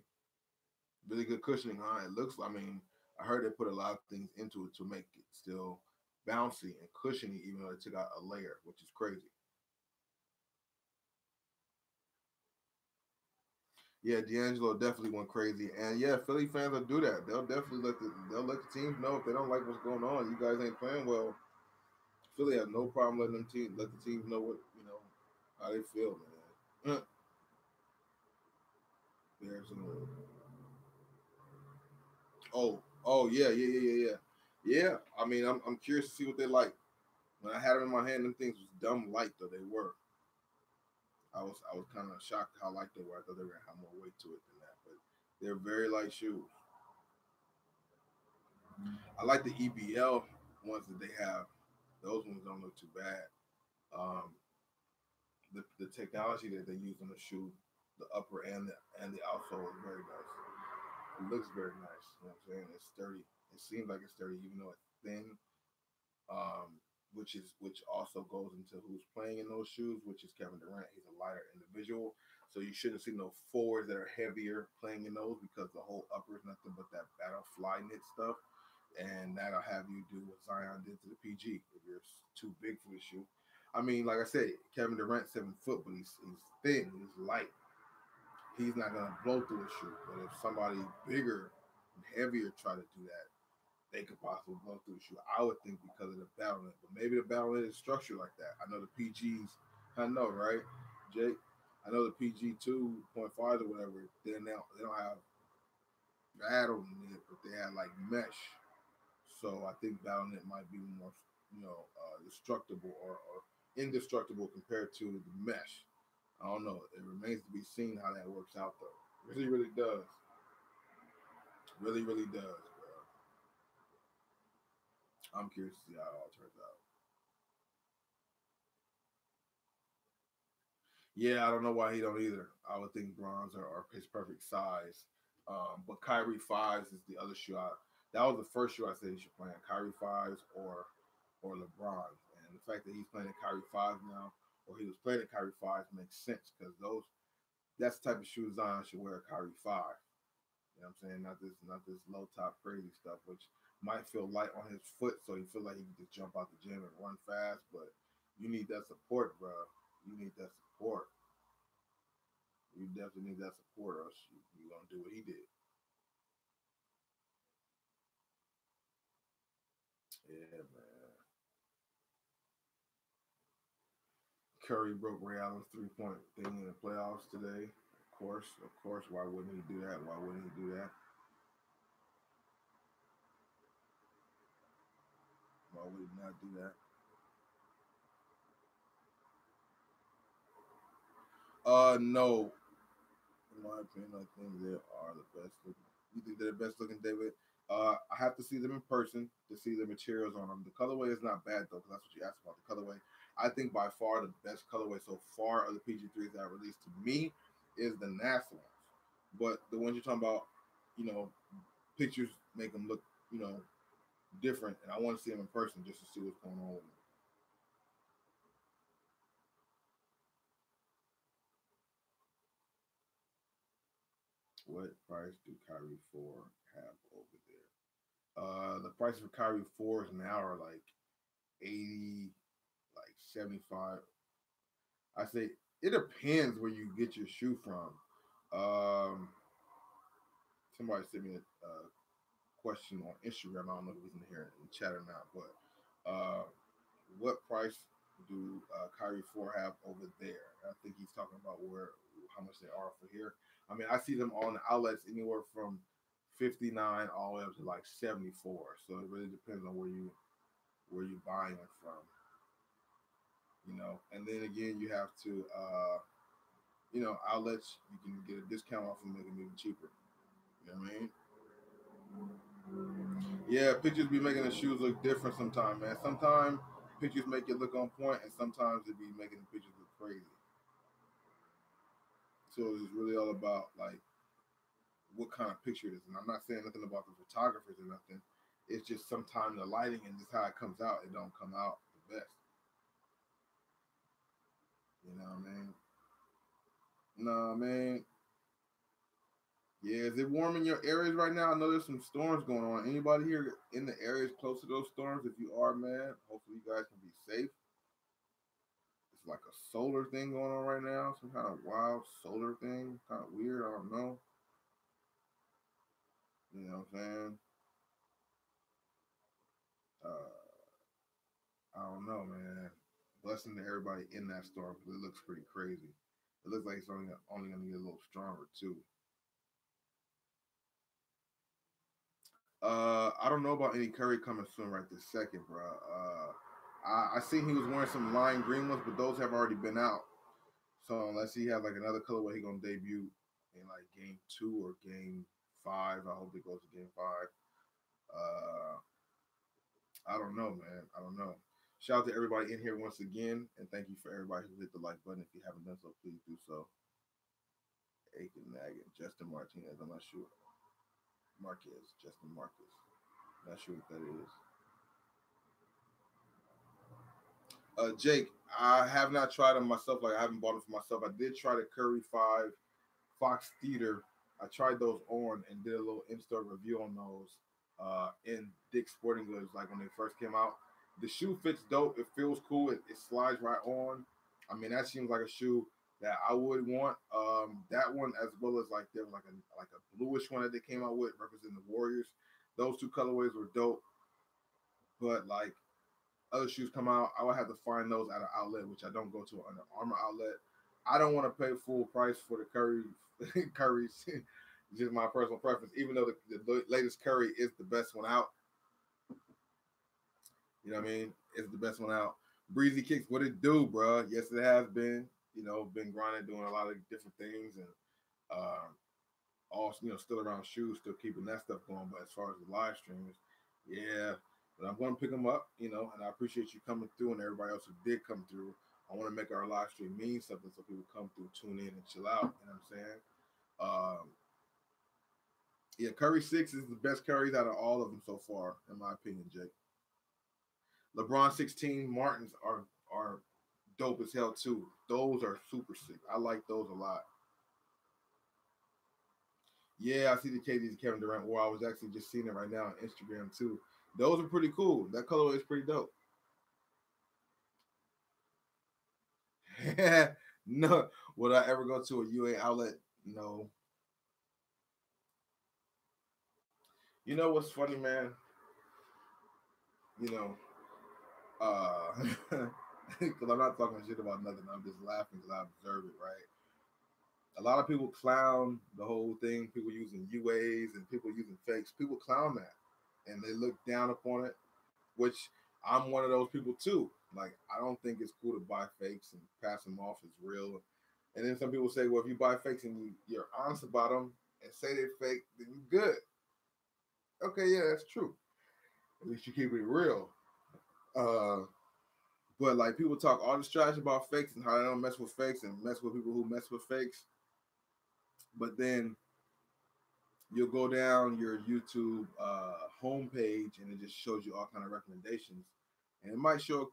Really good cushioning, huh? It looks. I mean, I heard they put a lot of things into it to make it still bouncy and cushiony, even though they took out a layer, which is crazy. Yeah, D'Angelo definitely went crazy, and yeah, Philly fans will do that. They'll let the teams know if they don't like what's going on. You guys ain't playing well. Philly has no problem letting let the teams know what how they feel, man. There's some. Oh yeah. Yeah, I mean, I'm curious to see what they like. When I had them in my hand, them things was dumb light though. They were. I was kind of shocked how light they were. I thought they were gonna have more weight to it than that, but they're very light shoes. I like the EBL ones that they have. Those ones don't look too bad. Um, the technology that they use on the shoe, the upper and the outsole is very nice. It looks very nice. You know what I'm saying? It's sturdy. It seems like it's sturdy, even though it's thin. Which also goes into who's playing in those shoes, which is Kevin Durant. He's a lighter individual, so you shouldn't see no forwards that are heavier playing in those because the whole upper is nothing but that battle fly knit stuff, and that'll have you do what Zion did to the PG if you're too big for the shoe. I mean, like I said, Kevin Durant 7 foot, but he's thin, he's light. He's not gonna blow through a shoe. But if somebody bigger and heavier try to do that, they could possibly blow through the shoe. I would think because of the battle net, but maybe the battle net is structured like that. I know the PGs, I know, right, Jake? I know the PG 2.5s or whatever. They don't have battle net, but they have like mesh. So I think battle net might be more, destructible or indestructible compared to the mesh. I don't know. It remains to be seen how that works out, though. Really, really does. Really, really does, bro. I'm curious to see how it all turns out. Yeah, I don't know why he don't either. I would think bronze are his perfect size. But Kyrie fives is the other shoe that was the first shoe I said he should play in, Kyrie 5s or LeBron. And the fact that he's playing in Kyrie 5s now, or he was playing in Kyrie 5s, makes sense because that's the type of shoe Zion should wear a Kyrie 5. You know what I'm saying? Not this low top crazy stuff, which might feel light on his foot, so he feel like he can just jump out the gym and run fast. But you need that support, bro. You need that support. You definitely need that support, or else you're gonna do what he did. Yeah, man. Curry broke Ray Allen's 3-point thing in the playoffs today. Of course. Why wouldn't he do that? Why wouldn't he do that? Why would he not do that? No. In my opinion, I think they are the best looking. You think they're the best looking, David? I have to see them in person to see the materials on them. The colorway is not bad though, because that's what you asked about. The colorway, I think by far the best colorway so far of the PG3s that are released to me is the NASA ones. But the ones you're talking about, you know, pictures make them look, different, and I want to see them in person just to see what's going on with them. What price do Kyrie 4 have over there? The price for Kyrie 4s now are like 80, like 75. I say it depends where you get your shoe from. Um, Somebody sent me a question on Instagram. I don't know if he's in here in the chat or not, but what price do Kyrie 4 have over there? I think he's talking about how much they are for here. I mean, I see them on the outlets anywhere from 59 all the way up to like 74. So it really depends on where you buying it from. And then again, you have to outlets you can get a discount off and make them even cheaper. You know what I mean? Yeah, pictures be making the shoes look different sometimes, man. Sometimes pictures make it look on point, and sometimes it be making the pictures look crazy. So it's really all about like what kind of picture it is. And I'm not saying nothing about the photographers or nothing. It's just sometimes the lighting and just how it comes out, it don't come out the best. You know what I mean? No, man. Yeah, is it warm in your areas right now? I know there's some storms going on. Anybody here in the areas close to those storms? If you are, man, hopefully you guys can be safe. It's like a solar thing going on right now. Some kind of wild solar thing. Kind of weird. I don't know. You know what I'm saying? I don't know, man. Blessing to everybody in that storm because it looks pretty crazy. It looks like it's only going to get a little stronger too. I don't know about any Curry coming soon right this second, bro. I seen he was wearing some lime green ones, but those have already been out. So unless he has like another colorway, he gonna debut in like game 2 or game 5. I hope it goes to game 5. Uh, I don't know, man. I don't know. Shout out to everybody in here once again, and thank you for everybody who hit the like button. If you haven't done so, please do so. Aiken Naggin, Justin Martinez. I'm not sure. Justin Marquez. Not sure what that is. Jake, I have not tried them myself. Like I haven't bought them for myself. I did try the Curry 5 Fox Theater. I tried those on and did a little in-store review on those in Dick's Sporting Goods, like when they first came out. The shoe fits dope. It feels cool. It slides right on. I mean, that seems like a shoe that I would want. That one, as well as like there was like a bluish one that they came out with representing the Warriors. Those two colorways were dope. But like other shoes come out, I would have to find those at an outlet, which I don't go to an Armour outlet. I don't want to pay full price for the Curry's. Just my personal preference. Even though the latest Curry is the best one out, you know what I mean? It's the best one out. Breezy Kicks, what it do, bro? Yes, it has been. Been grinding, doing a lot of different things, and all still around shoes, still keeping that stuff going. But as far as the live streams, yeah. But I'm going to pick them up, and I appreciate you coming through and everybody else who did come through. I want to make our live stream mean something so people come through, tune in, and chill out. You know what I'm saying? Yeah, Curry 6 is the best Curries out of all of them so far, in my opinion, Jake. LeBron 16 Martins are dope as hell too. Those are super sick. I like those a lot. Yeah, I see the KD's and Kevin Durant war. I was actually just seeing it right now on Instagram too. Those are pretty cool. That colorway is pretty dope. No, would I ever go to a UA outlet? No. You know what's funny, man? You know, because I'm not talking shit about nothing. I'm just laughing because I observe it, right? A lot of people clown the whole thing. People using UAs and people using fakes. People clown that, and they look down upon it. Which I'm one of those people too. Like I don't think it's cool to buy fakes and pass them off as real. And then some people say, well, if you buy fakes and you're honest about them and say they're fake, then you're good. Okay, yeah, that's true. At least you keep it real. Uh, but like people talk all this trash about fakes and how they don't mess with fakes and mess with people who mess with fakes. But then you'll go down your YouTube homepage and it just shows you all kind of recommendations, and it might show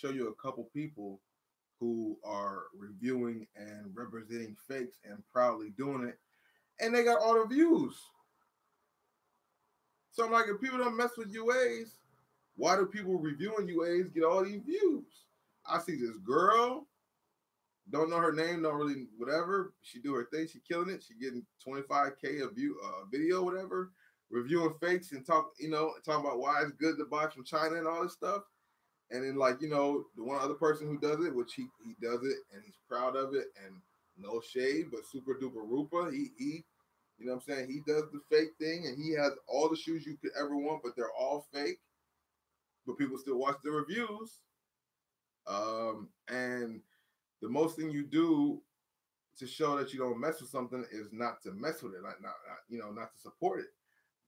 you a couple people who are reviewing and representing fakes and proudly doing it, and they got all the views. So I'm like, if people don't mess with UAs, why do people reviewing UAs get all these views? I see this girl, don't know her name, don't really whatever. She do her thing, she killing it. She getting 25K a view, video, whatever, reviewing fakes and talking about why it's good to buy from China and all this stuff. And then like, the one other person who does it, which he does it and he's proud of it and no shade, but super duper Rupa. He you know what I'm saying? He does the fake thing and he has all the shoes you could ever want, but they're all fake. But people still watch the reviews. And the most thing you do to show that you don't mess with something is not to mess with it, like not to support it.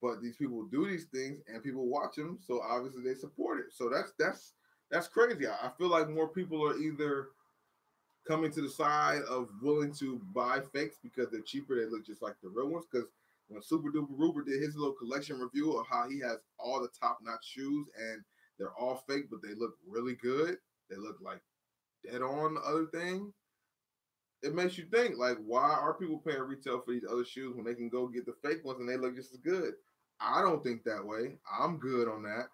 But these people do these things and people watch them, so obviously they support it. So that's crazy. I feel like more people are either coming to the side of willing to buy fakes because they're cheaper, they look just like the real ones. Because when Super Duper Rupert did his little collection review of how he has all the top-notch shoes and they're all fake, but they look really good. They look like dead on the other thing. It makes you think, like, why are people paying retail for these other shoes when they can go get the fake ones and they look just as good? I don't think that way. I'm good on that.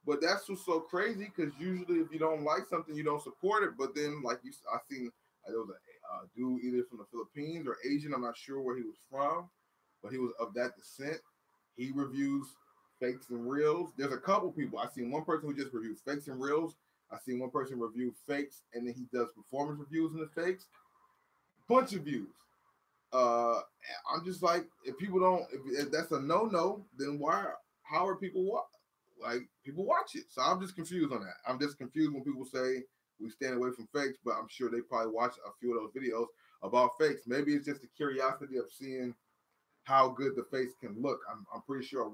But that's what's so crazy, because usually if you don't like something, you don't support it. But then, like I seen, there was a dude either from the Philippines or Asian. I'm not sure where he was from, but he was of that descent. He reviews fakes and reels. There's a couple people. I seen one person who just reviews fakes and reels. I seen one person review fakes and then he does performance reviews in the fakes. Bunch of views. I'm just like, if people don't, if that's a no, then how are people people watch it? So I'm just confused on that. I'm just confused when people say we stand away from fakes, but I'm sure they probably watch a few of those videos about fakes. Maybe it's just the curiosity of seeing how good the face can look. I'm pretty sure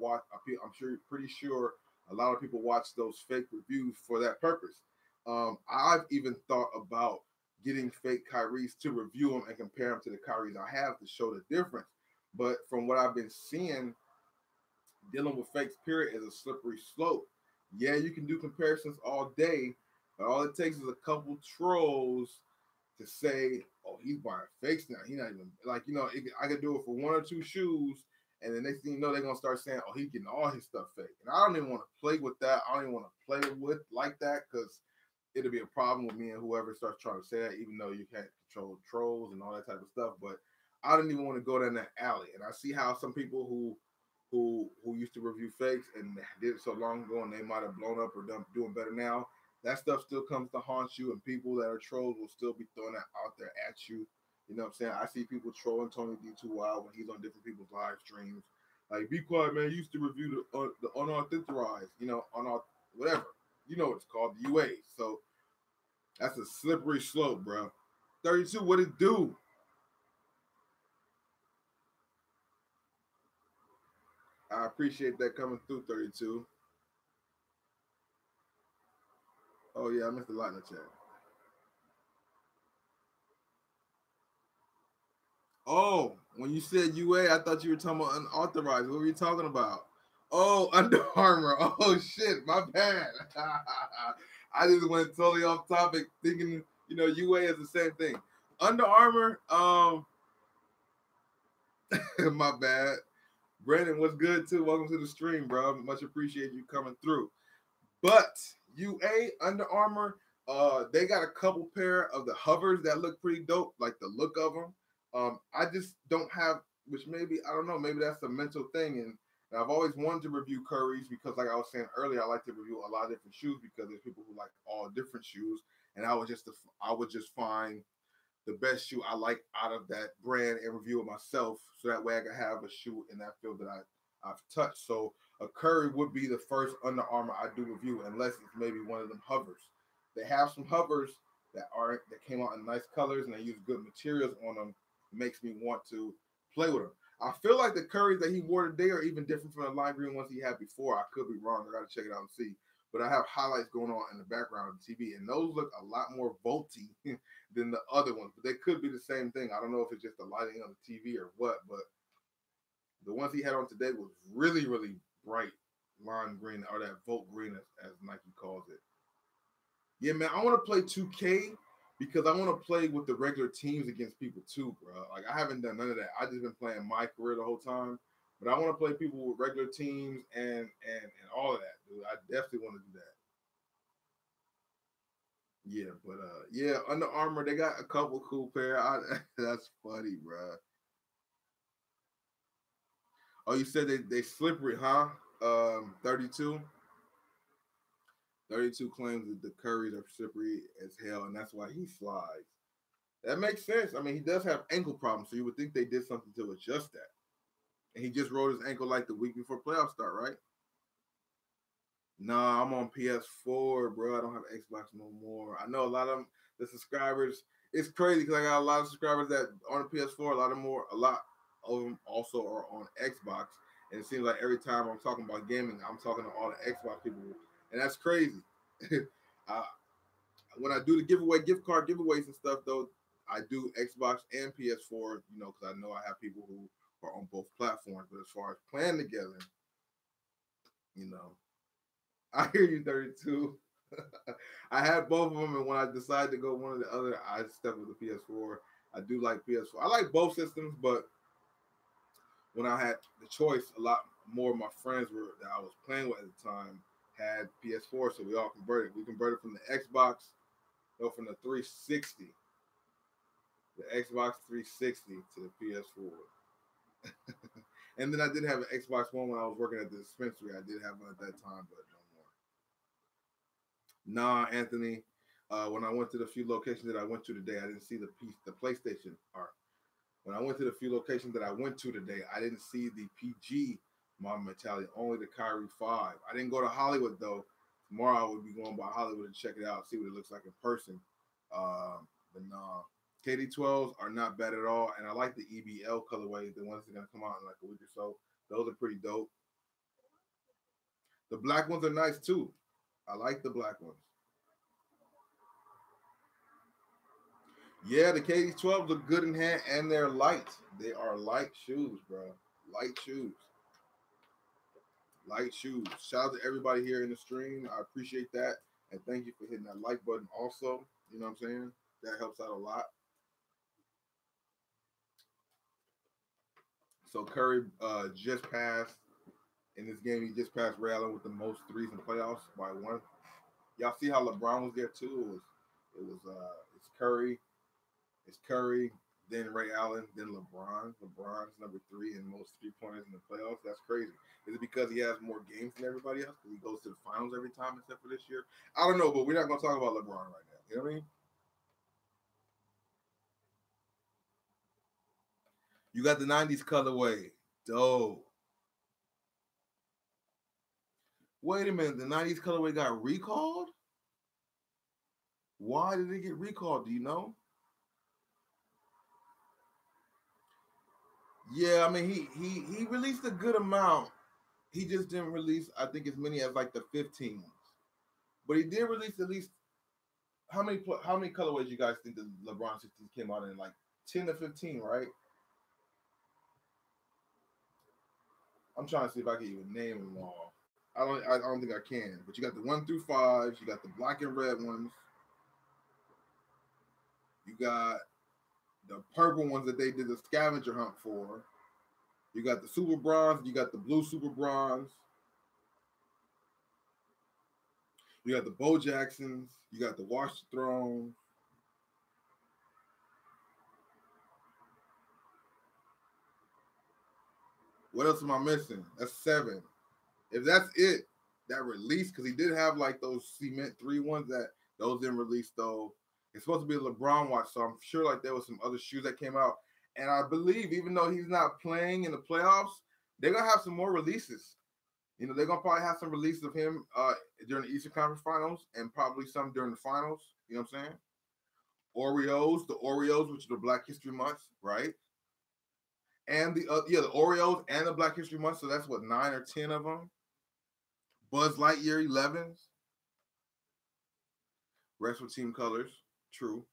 pretty sure a lot of people watch those fake reviews for that purpose. I've even thought about getting fake Kyries to review them and compare them to the Kyries I have to show the difference. But from what I've been seeing, dealing with fakes, period, is a slippery slope. Yeah, you can do comparisons all day, but all it takes is a couple trolls to say, oh, he's buying fakes now. He's not even, I could do it for one or two shoes, and the next thing you know, they're going to start saying, oh, he's getting all his stuff fake. And I don't even want to play with that. I don't even want to play with like that, because it'll be a problem with me and whoever starts trying to say that, even though you can't control trolls and all that type of stuff. But I didn't even want to go down that alley. And I see how some people who used to review fakes and did it so long ago and they might have blown up or doing better now. That stuff still comes to haunt you, and people that are trolls will still be throwing that out there at you. You know what I'm saying? I see people trolling Tony D Too Wild when he's on different people's live streams. Like, be quiet, man. You used to review the unauthorized, whatever. You know what it's called, the UA. So that's a slippery slope, bro. 32, what it do? I appreciate that coming through, 32. Oh, yeah, I missed a lot in the chat. Oh, When you said UA, I thought you were talking about unauthorized. What were you talking about? Oh, Under Armour. Oh shit, my bad. I just went totally off topic, thinking UA is the same thing. Under Armour. My bad. Brandon, what's good too? Welcome to the stream, bro. Much appreciate you coming through. But UA, Under Armour, they got a couple pair of the hovers that look pretty dope, like the look of them. I just don't have, which maybe, I don't know, maybe that's a mental thing. And I've always wanted to review Curry's because, like I was saying earlier, I like to review a lot of different shoes because there's people who like all different shoes. And I would just find the best shoe I like out of that brand and review it myself, so that way I can have a shoe in that field that I've touched. So a Curry would be the first Under Armour I do review, unless it's maybe one of them hovers. They have some hovers that came out in nice colors and they use good materials on them. It makes me want to play with them. I feel like the Currys that he wore today are even different from the lime green ones he had before. I could be wrong. I got to check it out and see. But I have highlights going on in the background of the TV, and those look a lot more volty than the other ones. But they could be the same thing. I don't know if it's just the lighting on the TV or what, but the ones he had on today was really, really bright lime green, or that Volt green as Nike calls it. Yeah, man, I want to play 2K because I want to play with the regular teams against people too, bro. Like, I haven't done none of that. I just been playing my career the whole time. But I want to play people with regular teams and all of that, dude. I definitely want to do that. Yeah, but yeah, Under Armour, they got a couple cool pair. That's funny, bro. Oh, you said they slippery, huh? 32. 32 claims that the Currys are slippery as hell, and that's why he slides. That makes sense. I mean, he does have ankle problems, so you would think they did something to adjust that. And he just rolled his ankle like the week before playoffs start, right? Nah, I'm on PS4, bro. I don't have Xbox no more. I know a lot of them, the subscribers. It's crazy because I got a lot of subscribers that on the PS4. A lot of them also are on Xbox. And it seems like every time I'm talking about gaming, I'm talking to all the Xbox people, and that's crazy. When I do the gift card giveaways and stuff, though, I do Xbox and PS4. Because I know I have people who are on both platforms. But as far as playing together, I hear you, 32. I had both of them, and when I decided to go one or the other, I stepped with the PS4. I do like PS4. I like both systems, but when I had the choice, a lot more of my friends that I was playing with at the time had PS4, so we all converted. We converted from the Xbox, from the 360, the Xbox 360 to the PS4. And then I did have an Xbox One when I was working at the dispensary. I did have one at that time, but no more. Nah, Anthony. When I went to the few locations that I went to today, I didn't see the PlayStation art. When I went to the few locations that I went to today, I didn't see the PG Mamba mentality, only the Kyrie 5. I didn't go to Hollywood, though. Tomorrow I would be going by Hollywood to check it out, see what it looks like in person. But no, KD12s are not bad at all. And I like the EBL colorway, the ones that are going to come out in like a week or so. Those are pretty dope. The black ones are nice, too. I like the black ones. Yeah, the KD12s look good in hand, and they're light. They are light shoes, bro. Light shoes. Light shoes. Shout out to everybody here in the stream. I appreciate that. And thank you for hitting that like button also. You know what I'm saying? That helps out a lot. So Curry just passed in this game. He just passed Ray Allen with the most threes in playoffs by one. Y'all see how LeBron was there too? It's Curry, then Ray Allen, then LeBron. LeBron's number 3 in most 3-pointers in the playoffs. That's crazy. Is it because he has more games than everybody else? Because he goes to the finals every time except for this year? I don't know, but we're not going to talk about LeBron right now. You know what I mean? You got the 90s colorway. Dope. Wait a minute. The 90s colorway got recalled? Why did it get recalled? Do you know? Yeah, I mean, he released a good amount. He just didn't release, I think, as many as like the 15s. But he did release at least how many colorways you guys think the LeBron 16s came out in? Like 10 to 15, right? I'm trying to see if I can even name them all. I don't think I can. But you got the 1 through 5s. You got the black and red ones. You got the purple ones that they did the scavenger hunt for. You got the super bronze. You got the blue super bronze. You got the Bo Jacksons. You got the Watch the Throne. What else am I missing? That's 7. If that's it, that release, because he did have like those cement 3 ones that those didn't release though. It's supposed to be a LeBron watch, so I'm sure like there was some other shoes that came out. And I believe even though he's not playing in the playoffs, they're gonna have some more releases. You know, they're gonna probably have some releases of him during the Eastern Conference Finals and probably some during the finals. You know what I'm saying? The Oreos, which are the Black History Month, right? And the Oreos and the Black History Month. So that's what, 9 or 10 of them. Buzz Lightyear 11s. Rest with team colors. True.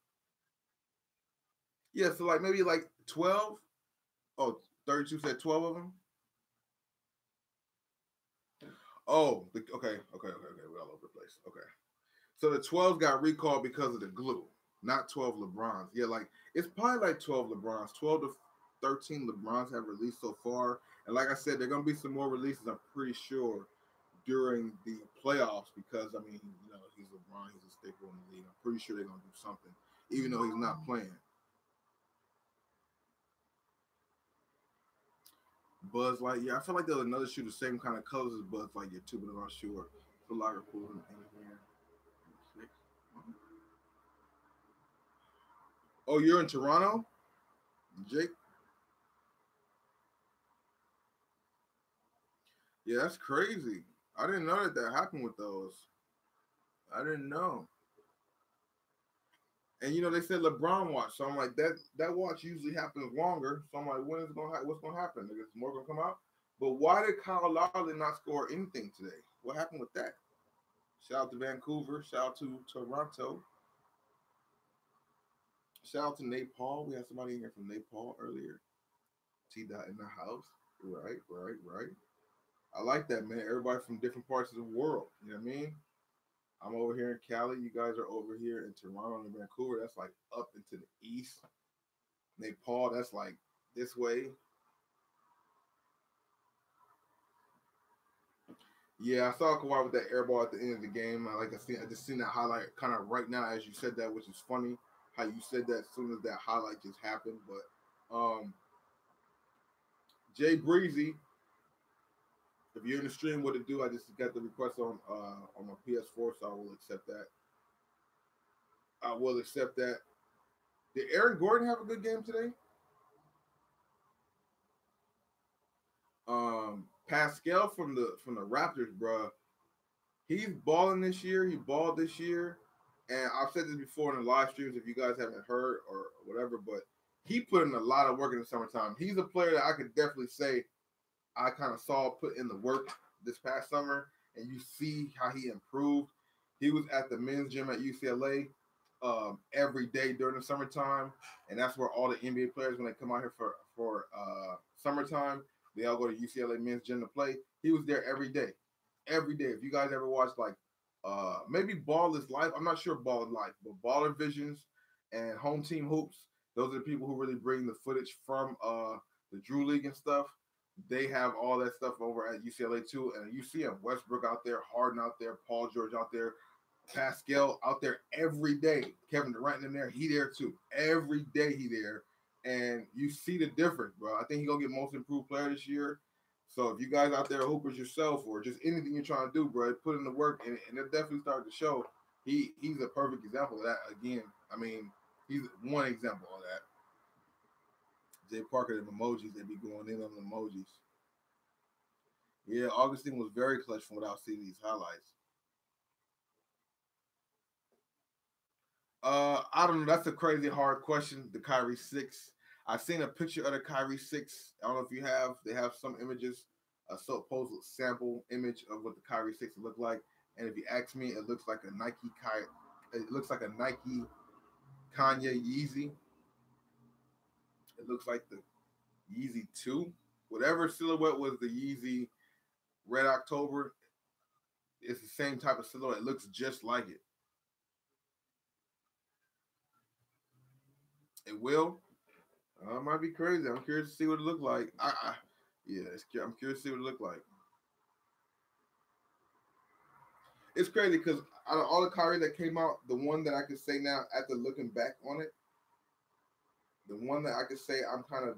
Yeah, so like maybe like 12. Oh, 32 said 12 of them. Oh, okay. We're all over the place. Okay. So the 12 got recalled because of the glue, not 12 LeBrons. Yeah, like it's probably like 12 LeBrons. 12 to 13 LeBrons have released so far. And like I said, there are going to be some more releases, I'm pretty sure, during the playoffs because, I mean, you know, he's LeBron. He's a staple in the league. I'm pretty sure they're going to do something, even though he's not playing. Buzz Lightyear. I feel like there's another shoe the same kind of colors as Buzz Lightyear too, but I'm not sure. Foot Locker pool in here. Oh, you're in Toronto, Jake? Yeah, that's crazy. I didn't know that happened with those. I didn't know. And you know they said LeBron watch, so I'm like that watch usually happens longer. So I'm like, when is it gonna what's gonna happen? Is more gonna come out? But why did Kyle Lowry not score anything today? What happened with that? Shout out to Vancouver. Shout out to Toronto. Shout out to Nate Paul. We had somebody in here from Nate Paul earlier. T Dot in the house. Right. I like that, man. Everybody from different parts of the world. You know what I mean? I'm over here in Cali. You guys are over here in Toronto and Vancouver. That's like up into the east. Nate Paul, that's like this way. Yeah, I saw Kawhi with that air ball at the end of the game. I just seen that highlight kind of right now as you said that, which is funny how you said that as soon as that highlight just happened. But Jay Breezy, if you're in the stream, what to do? I just got the request on my PS4, so I will accept that. I will accept that. Did Aaron Gordon have a good game today? Pascal from the Raptors, bro. He's balling this year. He balled this year, and I've said this before in the live streams. If you guys haven't heard or whatever, but he put in a lot of work in the summertime. He's a player that I could definitely say I kind of saw put in the work this past summer, and you see how he improved. He was at the men's gym at UCLA every day during the summertime, and that's where all the NBA players, when they come out here for summertime, they all go to UCLA men's gym to play. He was there every day. Every day. If you guys ever watched like maybe Ball is Life, I'm not sure Ball is Life, but Baller Visions and Home Team Hoops, those are the people who really bring the footage from the Drew League and stuff. They have all that stuff over at UCLA too, and you see him, Westbrook out there, Harden out there, Paul George out there, Pascal out there every day. Kevin Durant in there, he there too. Every day he there. And you see the difference, bro. I think he's going to get most improved player this year. So if you guys out there hoopers yourself or just anything you're trying to do, bro, put in the work, and it definitely started to show. He's a perfect example of that. Again, I mean, he's one example of that. Jay Parker, the emojis, they be going in on the emojis. Yeah, Augustine was very clutch from what I've seen these highlights. I don't know. That's a crazy hard question. The Kyrie 6. I've seen a picture of the Kyrie 6. I don't know if you have. They have some images, a supposed sample image of what the Kyrie 6 look like. And if you ask me, it looks like a Nike Kanye Yeezy. It looks like the Yeezy 2. whatever silhouette was the Yeezy Red October, it's the same type of silhouette. It looks just like it. It will. It might be crazy. I'm curious to see what it looked like. Yeah, I'm curious to see what it looked like. It's crazy because out of all the Kyrie that came out, the one that I could say now, after looking back on it, the one that I could say I'm kind of,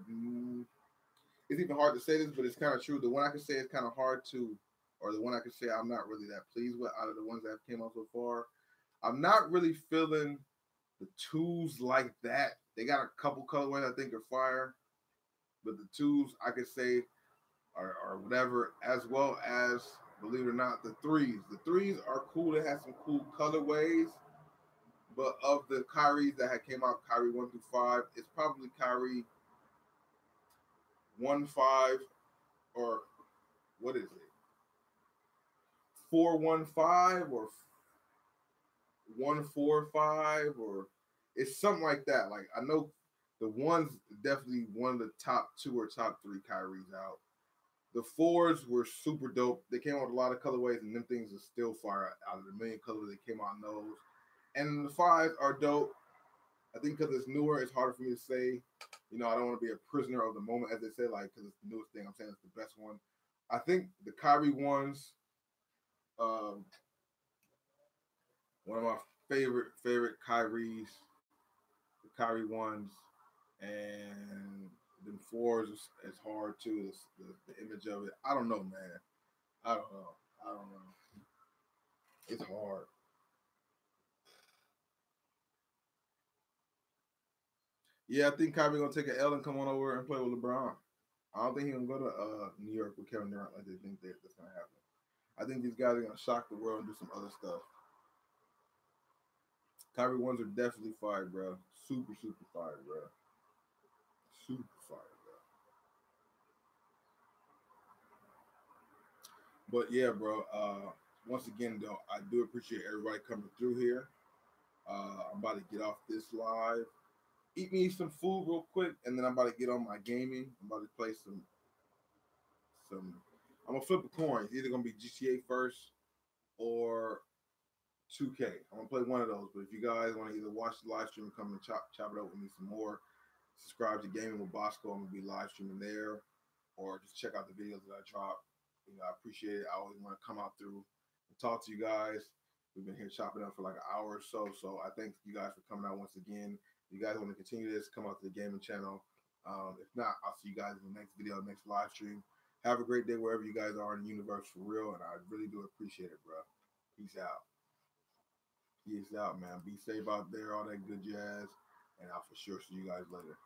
it's even hard to say this, but it's kind of true. The one I could say is kind of hard to, or the one I could say I'm not really that pleased with out of the ones that came out so far. I'm not really feeling the twos like that. They got a couple colorways I think are fire, but the twos I could say are whatever, as well as, believe it or not, the threes. The threes are cool. They have some cool colorways, but of the Kyries that had came out, Kyrie 1 through 5, it's probably Kyrie 1-5, or what is it? 4-1-5 or 1-4-5, or it's something like that. Like, I know the one's definitely one of the top 2 or top 3 Kyries out. The 4s were super dope. They came out with a lot of colorways, and them things are still fire out of the million colors that came out in those. And the 5s are dope. I think because it's newer, it's harder for me to say. You know, I don't want to be a prisoner of the moment, as they say, like, because it's the newest thing. I'm saying it's the best one. I think the Kyrie ones, one of my favorite Kyries, the Kyrie ones, and the 4s is hard too. The image of it, I don't know, man. I don't know. It's hard. Yeah, I think Kyrie gonna take an L and come on over and play with LeBron. I don't think he's gonna go to New York with Kevin Durant like they think that's gonna happen. I think these guys are gonna shock the world and do some other stuff. Kyrie ones are definitely fire, bro. Super fire, bro. Super fire, bro. But yeah, bro. Once again, though, I do appreciate everybody coming through here. I'm about to get off this live, eat me some food real quick, and then I'm about to get on my gaming. I'm about to play some. I'm gonna flip a coin. It's either gonna be GTA first or 2K. I'm gonna play one of those. But if you guys want to either watch the live stream, come and chop it up with me some more. Subscribe to Gaming with Bossco. I'm gonna be live streaming there, or just check out the videos that I drop. You know, I appreciate it. I always want to come out through and talk to you guys. We've been here chopping up for like an hour or so. So I thank you guys for coming out once again. If you guys want to continue this, come out to the gaming channel. If not, I'll see you guys in the next video, next live stream. Have a great day wherever you guys are in the universe, for real. And I really do appreciate it, bro. Peace out. Peace out, man. Be safe out there, all that good jazz. And I'll for sure see you guys later.